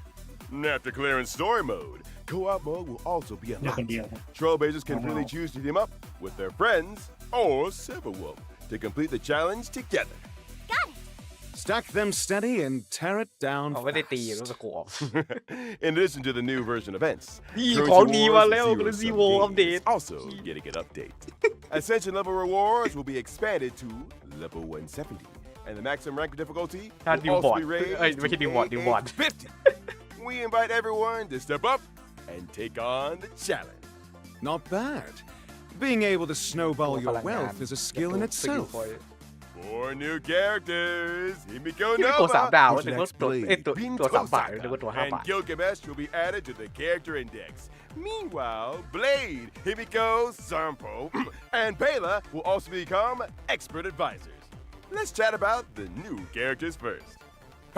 B: After clearing story mode, co-op mode will also be
M: เดี๋ยวคน
B: unlocked.
M: เดียว
B: Trailblazers can
M: Oh,
B: freely
M: wow.
B: choose to team up with their friends or Silverwolf to complete the challenge together.
L: Stack them steady and tear it down
A: เขาไม่ได้
L: fast.
A: ตีรู้สึกกลัว
B: In addition to the new version events,
A: นี่
B: Currency
A: ของดี
B: Wars
A: มาแล้ว
B: Zero
A: Currency
B: Sum
A: War
B: Games
A: update
B: also getting an update. Ascension level rewards will be expanded to level 170, and the maximum rank difficulty
A: ถ้า
B: will
A: ดิว
B: also
A: บอร์ด
B: be raised
A: เอ้ยไม่ใช่ดิวบอร์ด
B: to
A: ดิวบอร์ด
B: 50. We invite everyone to step up and take on the challenge.
L: Not bad. Being able to snowball your wealth is a skill in itself.
B: 4 new characters: Himiko
A: ที่เป็นตัวสาม
B: Nova,
A: ดาว
B: Which
A: นึกว่า
B: next
A: ตัว
B: Blade,
A: เอ้ยตัว
B: Bin
A: ตัวสามบาท
B: Tosaka,
A: นึกว่าตัวห้า
B: and
A: บาท
B: Gilgamesh will be added to the character index. Meanwhile, Blade, Himiko, Sampo, and Bela will also become expert advisors. Let's chat about the new characters first.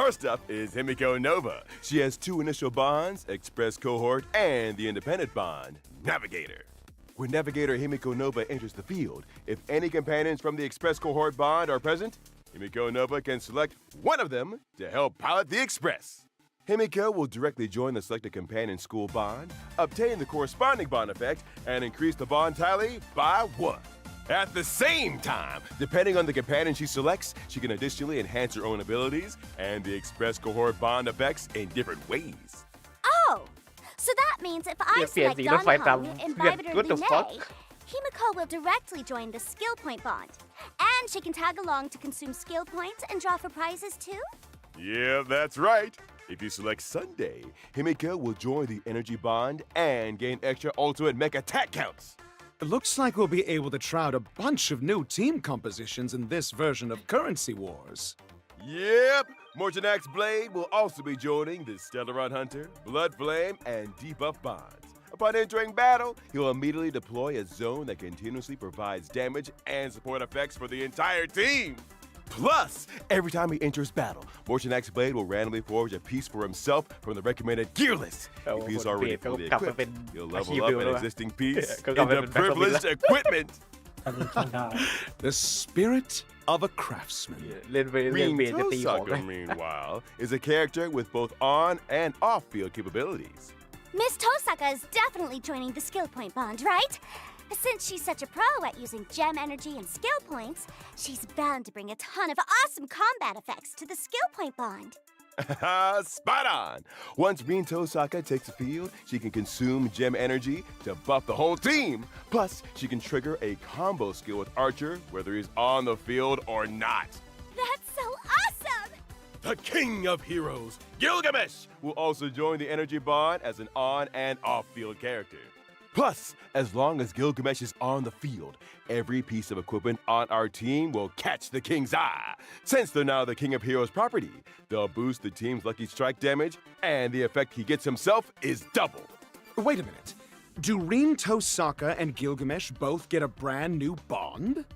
B: First up is Himiko Nova. She has 2 initial bonds, Express Cohort and the Independent Bond, Navigator. When Navigator Himiko Nova enters the field, if any companions from the Express Cohort Bond are present, Himiko Nova can select one of them to help pilot the Express. Himiko will directly join the selected companion school bond, obtain the corresponding bond effect, and increase the bond tally by 1. At the same time, depending on the companion she selects, she can additionally enhance her own abilities and the Express Cohort bond effects in different ways.
H: Oh, so that means if I
A: เปลี่ยน
H: select
A: สีรถไฟตาม
H: Gunhong and
A: เพื่อน
H: Bybiter
A: What the fuck
H: Lunay, Himiko will directly join the skill point bond. And she can tag along to consume skill points and draw for prizes too?
B: Yeah, that's right. If you select Sunday, Himiko will join the energy bond and gain extra ultimate mech attack counts.
L: It looks like we'll be able to try out a bunch of new team compositions in this version of Currency Wars.
B: Yep, Mortanax Blade will also be joining the Stellar Run Hunter, Blood Flame, and Debuff bonds. Upon entering battle, he'll immediately deploy a zone that continuously provides damage and support effects for the entire team. Plus, every time he enters battle, Mortanax Blade will randomly forge a piece for himself from the recommended gear list. If he's already fully equipped, he'll level up an existing piece into privileged equipment.
L: The spirit of a craftsman.
A: เล่นไปเล่น
B: Rin
A: เบนจะตีของ
B: Tosaka, meanwhile, is a character with both on and off-field capabilities.
H: Miss Tosaka is definitely joining the skill point bond, right? Since she's such a pro at using gem energy and skill points, she's bound to bring a ton of awesome combat effects to the skill point bond.
B: Spot on! Once Rin Tosaka takes the field, she can consume gem energy to buff the whole team. Plus, she can trigger a combo skill with Archer, whether he's on the field or not.
H: That's so awesome!
B: The King of Heroes, Gilgamesh, will also join the energy bond as an on and off-field character. Plus, as long as Gilgamesh is on the field, every piece of equipment on our team will catch the King's eye. Since they're now the King of Heroes property, they'll boost the team's lucky strike damage, and the effect he gets himself is double.
L: Wait a minute. Do Rinto Sokka and Gilgamesh both get a brand new bond?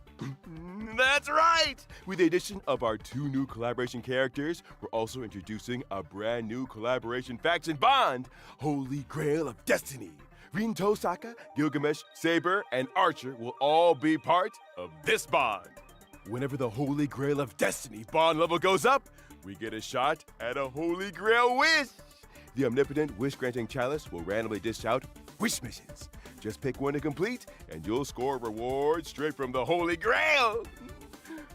B: That's right! With the addition of our 2 new collaboration characters, we're also introducing a brand new collaboration faction bond, Holy Grail of Destiny. Rinto Sokka, Gilgamesh, Saber, and Archer will all be part of this bond. Whenever the Holy Grail of Destiny bond level goes up, we get a shot at a Holy Grail wish. The omnipotent wish-granting chalice will randomly dish out wish missions. Just pick one to complete, and you'll score rewards straight from the Holy Grail.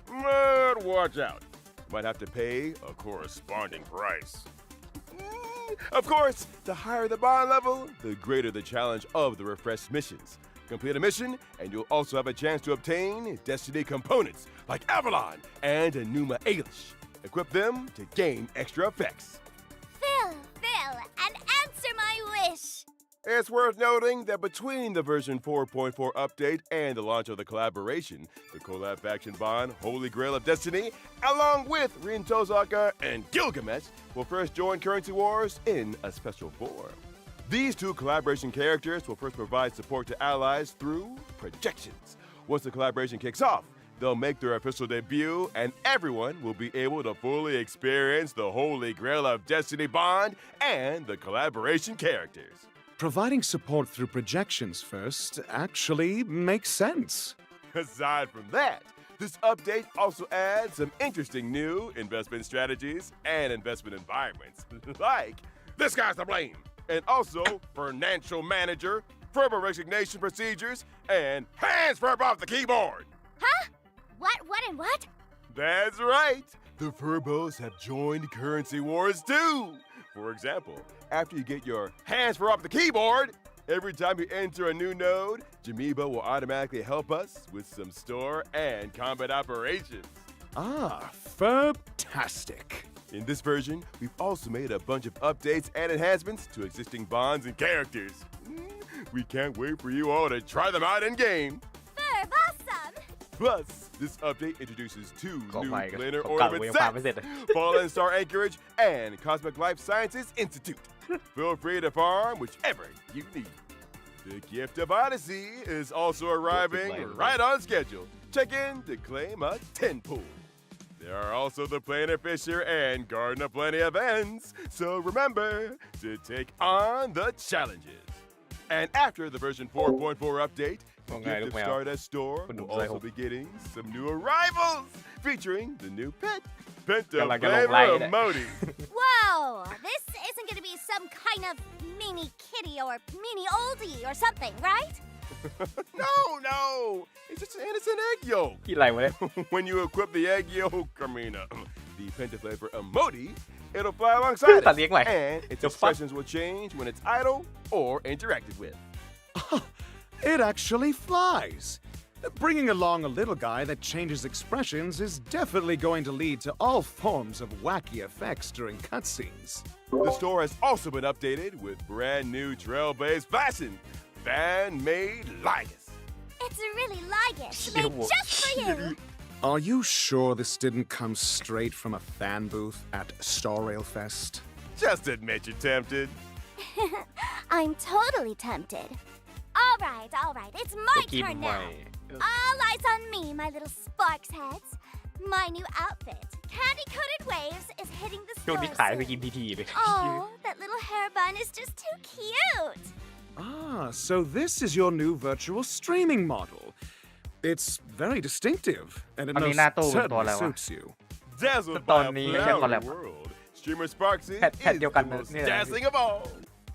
B: But watch out. You might have to pay a corresponding price. Of course, the higher the bond level, the greater the challenge of the refreshed missions. Complete a mission, and you'll also have a chance to obtain Destiny components like Avalon and Enuma Elish. Equip them to gain extra effects.
H: Phil, and answer my wish.
B: It's worth noting that between the version 4.4 update and the launch of the collaboration, the collab faction bond Holy Grail of Destiny, along with Rinto Sokka and Gilgamesh, will first join Currency Wars in a special form. These 2 collaboration characters will first provide support to allies through projections. Once the collaboration kicks off, they'll make their official debut, and everyone will be able to fully experience the Holy Grail of Destiny bond and the collaboration characters.
L: Providing support through projections first actually makes sense.
B: Aside from that, this update also adds some interesting new investment strategies and investment environments, like this guy's to blame, and also financial manager, verbal resignation procedures, and hands verb off the keyboard.
H: Huh? What?
B: That's right. The Furbos have joined Currency Wars too. For example, after you get your hands for off the keyboard, every time you enter a new node, Jamiba will automatically help us with some store and combat operations.
L: Fantastic.
B: In this version, we've also made a bunch of updates and enhancements to existing bonds and characters. We can't wait for you all to try them out in-game.
H: Verb awesome!
B: Plus, this update introduces 2 new planar
A: ผมกะ
B: ornament
A: ยังพาไม่เสร็จ
B: sets, Fallen Star Anchorage and Cosmic Life Sciences Institute. Feel free to farm whichever you need. The Gift of Odyssey is also arriving right on schedule. Check in to claim a 10 pool. There are also the Planar Fisher and Garden of Plenty events, so remember to take on the challenges. And after the version 4.4 update, the Gift of Stardust store will also be getting some new arrivals, featuring the new pet, Penta Flavor Emoji.
H: Whoa! This isn't gonna be some kind of mini kitty or mini oldie or something, right?
B: No! It's just an innocent egg yolk.
A: ที่ไรวะเนี่ย
B: When you equip the egg yolk, the Penta Flavor Emoji, it'll fly alongside it, and its expressions will change when it's idle or interacted with.
L: It actually flies. Bringing along a little guy that changes expressions is definitely going to lead to all forms of wacky effects during cutscenes.
B: The store has also been updated with brand new trail-based fashion, fan-made Ligas.
H: It's a really Ligas made just for you.
L: Are you sure this didn't come straight from a fan booth at Star Rail Fest?
B: Just admit you're tempted.
H: I'm totally tempted. All right, it's my turn now. All eyes on me, my little sparks heads. My new outfit, Candy-Coated Waves, is hitting the
A: ช่วง
H: store
A: นี้ขายไปกินทีๆเลย
H: Oh, that little hair bun is just too cute.
L: So this is your new virtual streaming model. It's very distinctive, and it
J: อันนี้
L: most
J: หน้าตู้เป็นตัว
L: certainly
J: อะไรวะ
L: suits you.
B: Dazzled
J: ตอ
B: by
J: น
B: a
J: นี้ไม่ใช่คอลแล
B: flowery
J: บ
B: world, Streamer Sparksy
A: แผ่น
B: is
A: เดียวกัน
B: the most
A: เนี่ยนะ
B: dazzling of all.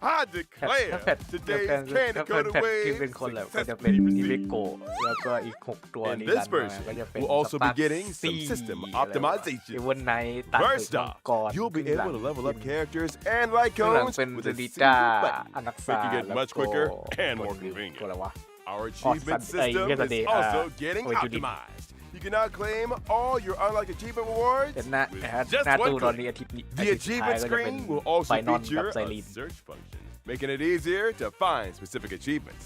B: I
A: ถ้า
B: declare
A: แผ่น
B: today's
A: ถ้าแผ่น
B: Candy-Coated
A: ที่เป็น
B: Waves
A: คนแลบก็จะเป็น
B: successfully
A: นิเว
B: received.
A: โกะแล้วก็อีก6ตัวนี้
B: In
A: ดั
B: this
A: นมา
B: version,
A: ก็จะเป็น
B: we'll also be getting some
A: ซี่
B: system
A: อะไรวะ
B: optimization.
A: เอเวนไนท์ตัด
B: First
A: มัง
B: off,
A: กร
B: you'll be
A: ขึ้นหลัง
B: able to level up characters and
A: ข้างหลัง
B: icons
A: เป็น
B: with
A: เซ
B: a
A: นิ
B: single
A: ก้า
B: button,
A: อนักซา
B: making it
A: แล้ว
B: much
A: ก็
B: quicker and
A: คน
B: more
A: อื่น
B: convenient.
A: ตัวอะไรวะ
B: Our achievement system is also getting optimized. You can now claim all your unlocked achievement rewards
A: เป็นหน้า
B: with
A: ห
B: just
A: น้า
B: one
A: ตู้ตอนนี้
B: click.
A: อาทิตย์นี้
B: The
A: อาทิตย์สุดท้าย
B: achievement
A: ก็จะเป็น
B: screen will
A: ไฟ
B: also
A: นอนกับ
B: feature
A: ไซ
B: a
A: รีน
B: search function, making it easier to find specific achievements.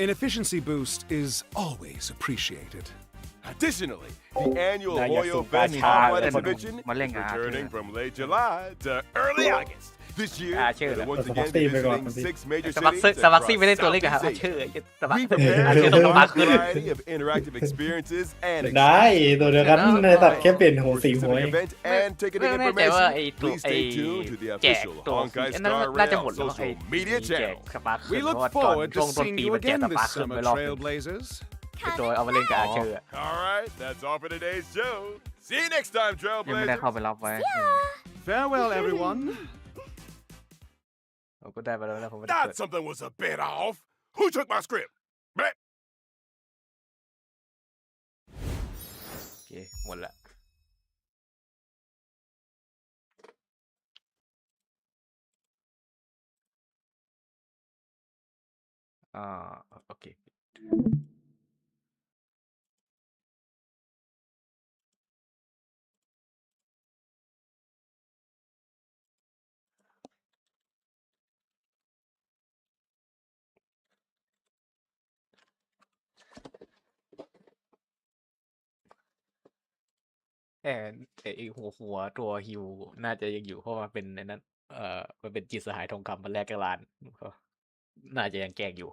L: An efficiency boost is always appreciated.
B: Additionally, the annual
A: Nah,
B: Hoyo
A: yeah,
B: Fest
A: so
B: Online
A: bad.
B: Exhibition
J: Maling
B: is
J: ah,
B: returning
J: yeah.
B: from late July to early August, This year,
A: Archer
B: they're once
M: là-
B: again
M: Foxy phải gọi
B: visiting
M: là gì?
B: 6 major
A: สมัคร
B: cities
A: สมัคร
B: across
A: ซี่ไม่ได้ตัวเล็กอะครับ
B: Southeast
A: เชื่อ
B: Asia.
A: สมัคร
B: We prepared
A: อาเชื่อ
B: for
A: ต้อง
B: a
A: สมัคร
B: wide
A: ขึ้น
B: variety of interactive experiences and
M: ได้ ตัวเดียวกันในตัดแค่เปลี่ยนหัว
B: For
M: สีหัว
B: specific
M: เอง
B: event and ticketing
A: ไม่แน่ใจว่า
B: information,
A: ไอ้ตัว
B: please
A: ไอ้
B: stay tuned to the
A: แจก
B: official
A: ตัว
B: Honkai
A: น่า
B: Star
A: จะ
B: Rail
A: หมดแล้วไอ้
B: social media
A: แจก
B: channel.
A: สปาร์คขึ้
L: We
A: นเพราะ
L: look
A: ว่าตอน
L: forward
A: ช่
L: to
A: วงต้น
L: seeing
A: ปี
L: you
A: มันแจก
L: again
A: สปาร์
L: this
A: คขึ้นไป
L: summer,
A: รอบนึง
L: Trailblazers.
A: ไอ้ตัวเอามาเล่นกับอาเชอร์
B: All right, that's all for today's show. See you next time,
J: ยังไม่ได้
B: Trailblazers.
J: เข้าไปรับไว้
L: Farewell, everyone.
A: ผมก็ได้มาแล้วนะผมไม่ได้
B: Thought
A: เปิด
B: something was a bit off. Who took my script? Bleh.
A: โอเคหมดละโอเคแต่ไอ้หัวตัวฮิวน่าจะยังอยู่เพราะว่าเป็นในนั้นมันเป็นจิตสหายทองคำมันแลกกับร้านก็น่าจะยังแกล้งอยู่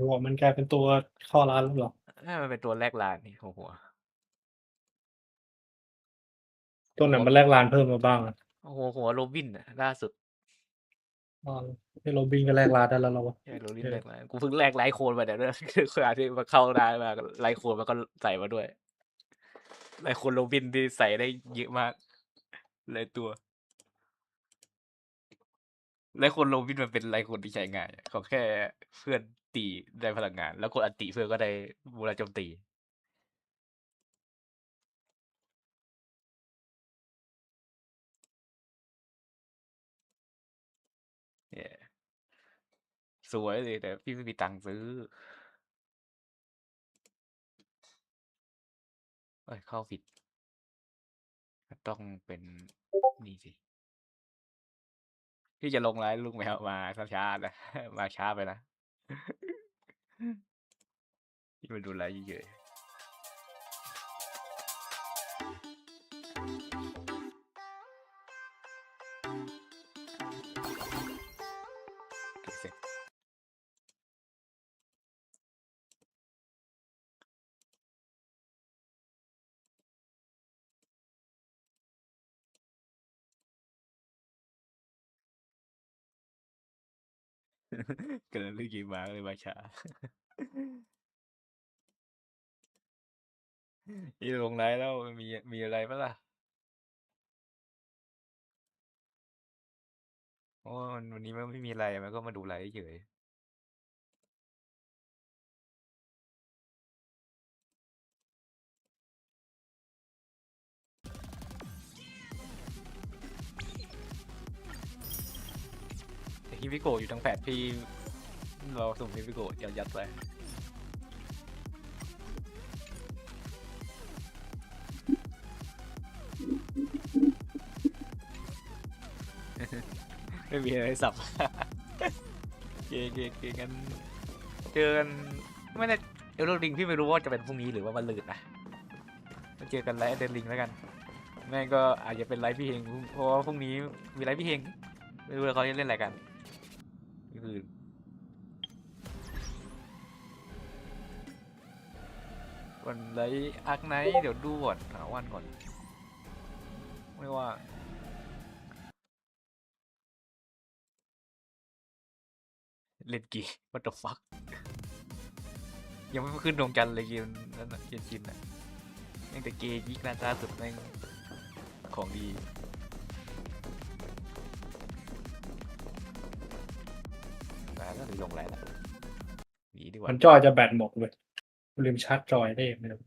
M: หัวมันกลายเป็นตัวเข้าร้านแล้วเหรอ
A: มันเป็นตัวแลกร้านนี่หัว
M: ตัวไหนมันแลกร้านเพิ่มมาบ้างอะ
A: หัวโรบินน่ะล่าสุด
M: อ๋อให้โรบินก็แลกร้านได้แล้วเหรอวะ
A: ใช่โรบินแลกร้านกูเพิ่งแลกไลท์โคนมาเดี๋ยวด้วยคืออาที่มาเข้าได้มาไลท์โคนมันก็ใส่มาด้วยไลท์โคนโรบินที่ใส่ได้เยอะมากเลยตัวไลท์โคนโรบินมันเป็นไลท์โคนที่ใช้ง่ายเขาแค่เพื่อนตีได้พลังงาน แล้วกดอันติเพื่อนก็ได้บูราโจมตีสวยเลยแต่พี่ไม่มีตังค์ซื้อเข้าผิดต้องเป็นนี่สิพี่จะลงไลน์ลูกแมวมาช้าๆนะ มาช้าไปนะพี่มาดูไลน์เยอะกันเรื่องกี่มาเลยมาช้าพี่ลงไลน์แล้วมีอะไรปะล่ะโอ้วันนี้มันไม่มีอะไรมันก็มาดูไลน์เฉยแต่ฮิบิโกะอยู่ทั้งแผดพี่เราสุ่มฮิบิโกะยัดไปไม่มีอะไรสับ เกงั้นเจอกันไม่ได้เอลโรดิงพี่ไม่รู้ว่าจะเป็นพรุ่งนี้หรือว่าวันลื่นนะมาเจอกันไลฟ์เดนลิงแล้วกันแม่งก็อาจจะเป็นไลฟ์พี่เฮงเพราะว่าพรุ่งนี้มีไลฟ์พี่เฮงไม่รู้ว่าเขาจะเล่นอะไรกันคือวันไลฟ์อาร์คไนท์เดี๋ยวดูก่อนหาวันก่อนไม่ว่าเล่นกี่ what the fuck ยังไม่ขึ้นดวงจันทร์เลยเกมนั้นนะเกมชินนะแม่งแต่เกย์ยิกนาตาสุดแม่งของดีแล้วหรือลงไรล่ะหนีดีกว่า
M: มันจอยจะแบตหมดเว้ยลืมชาร์จจอยได้ไม่รู้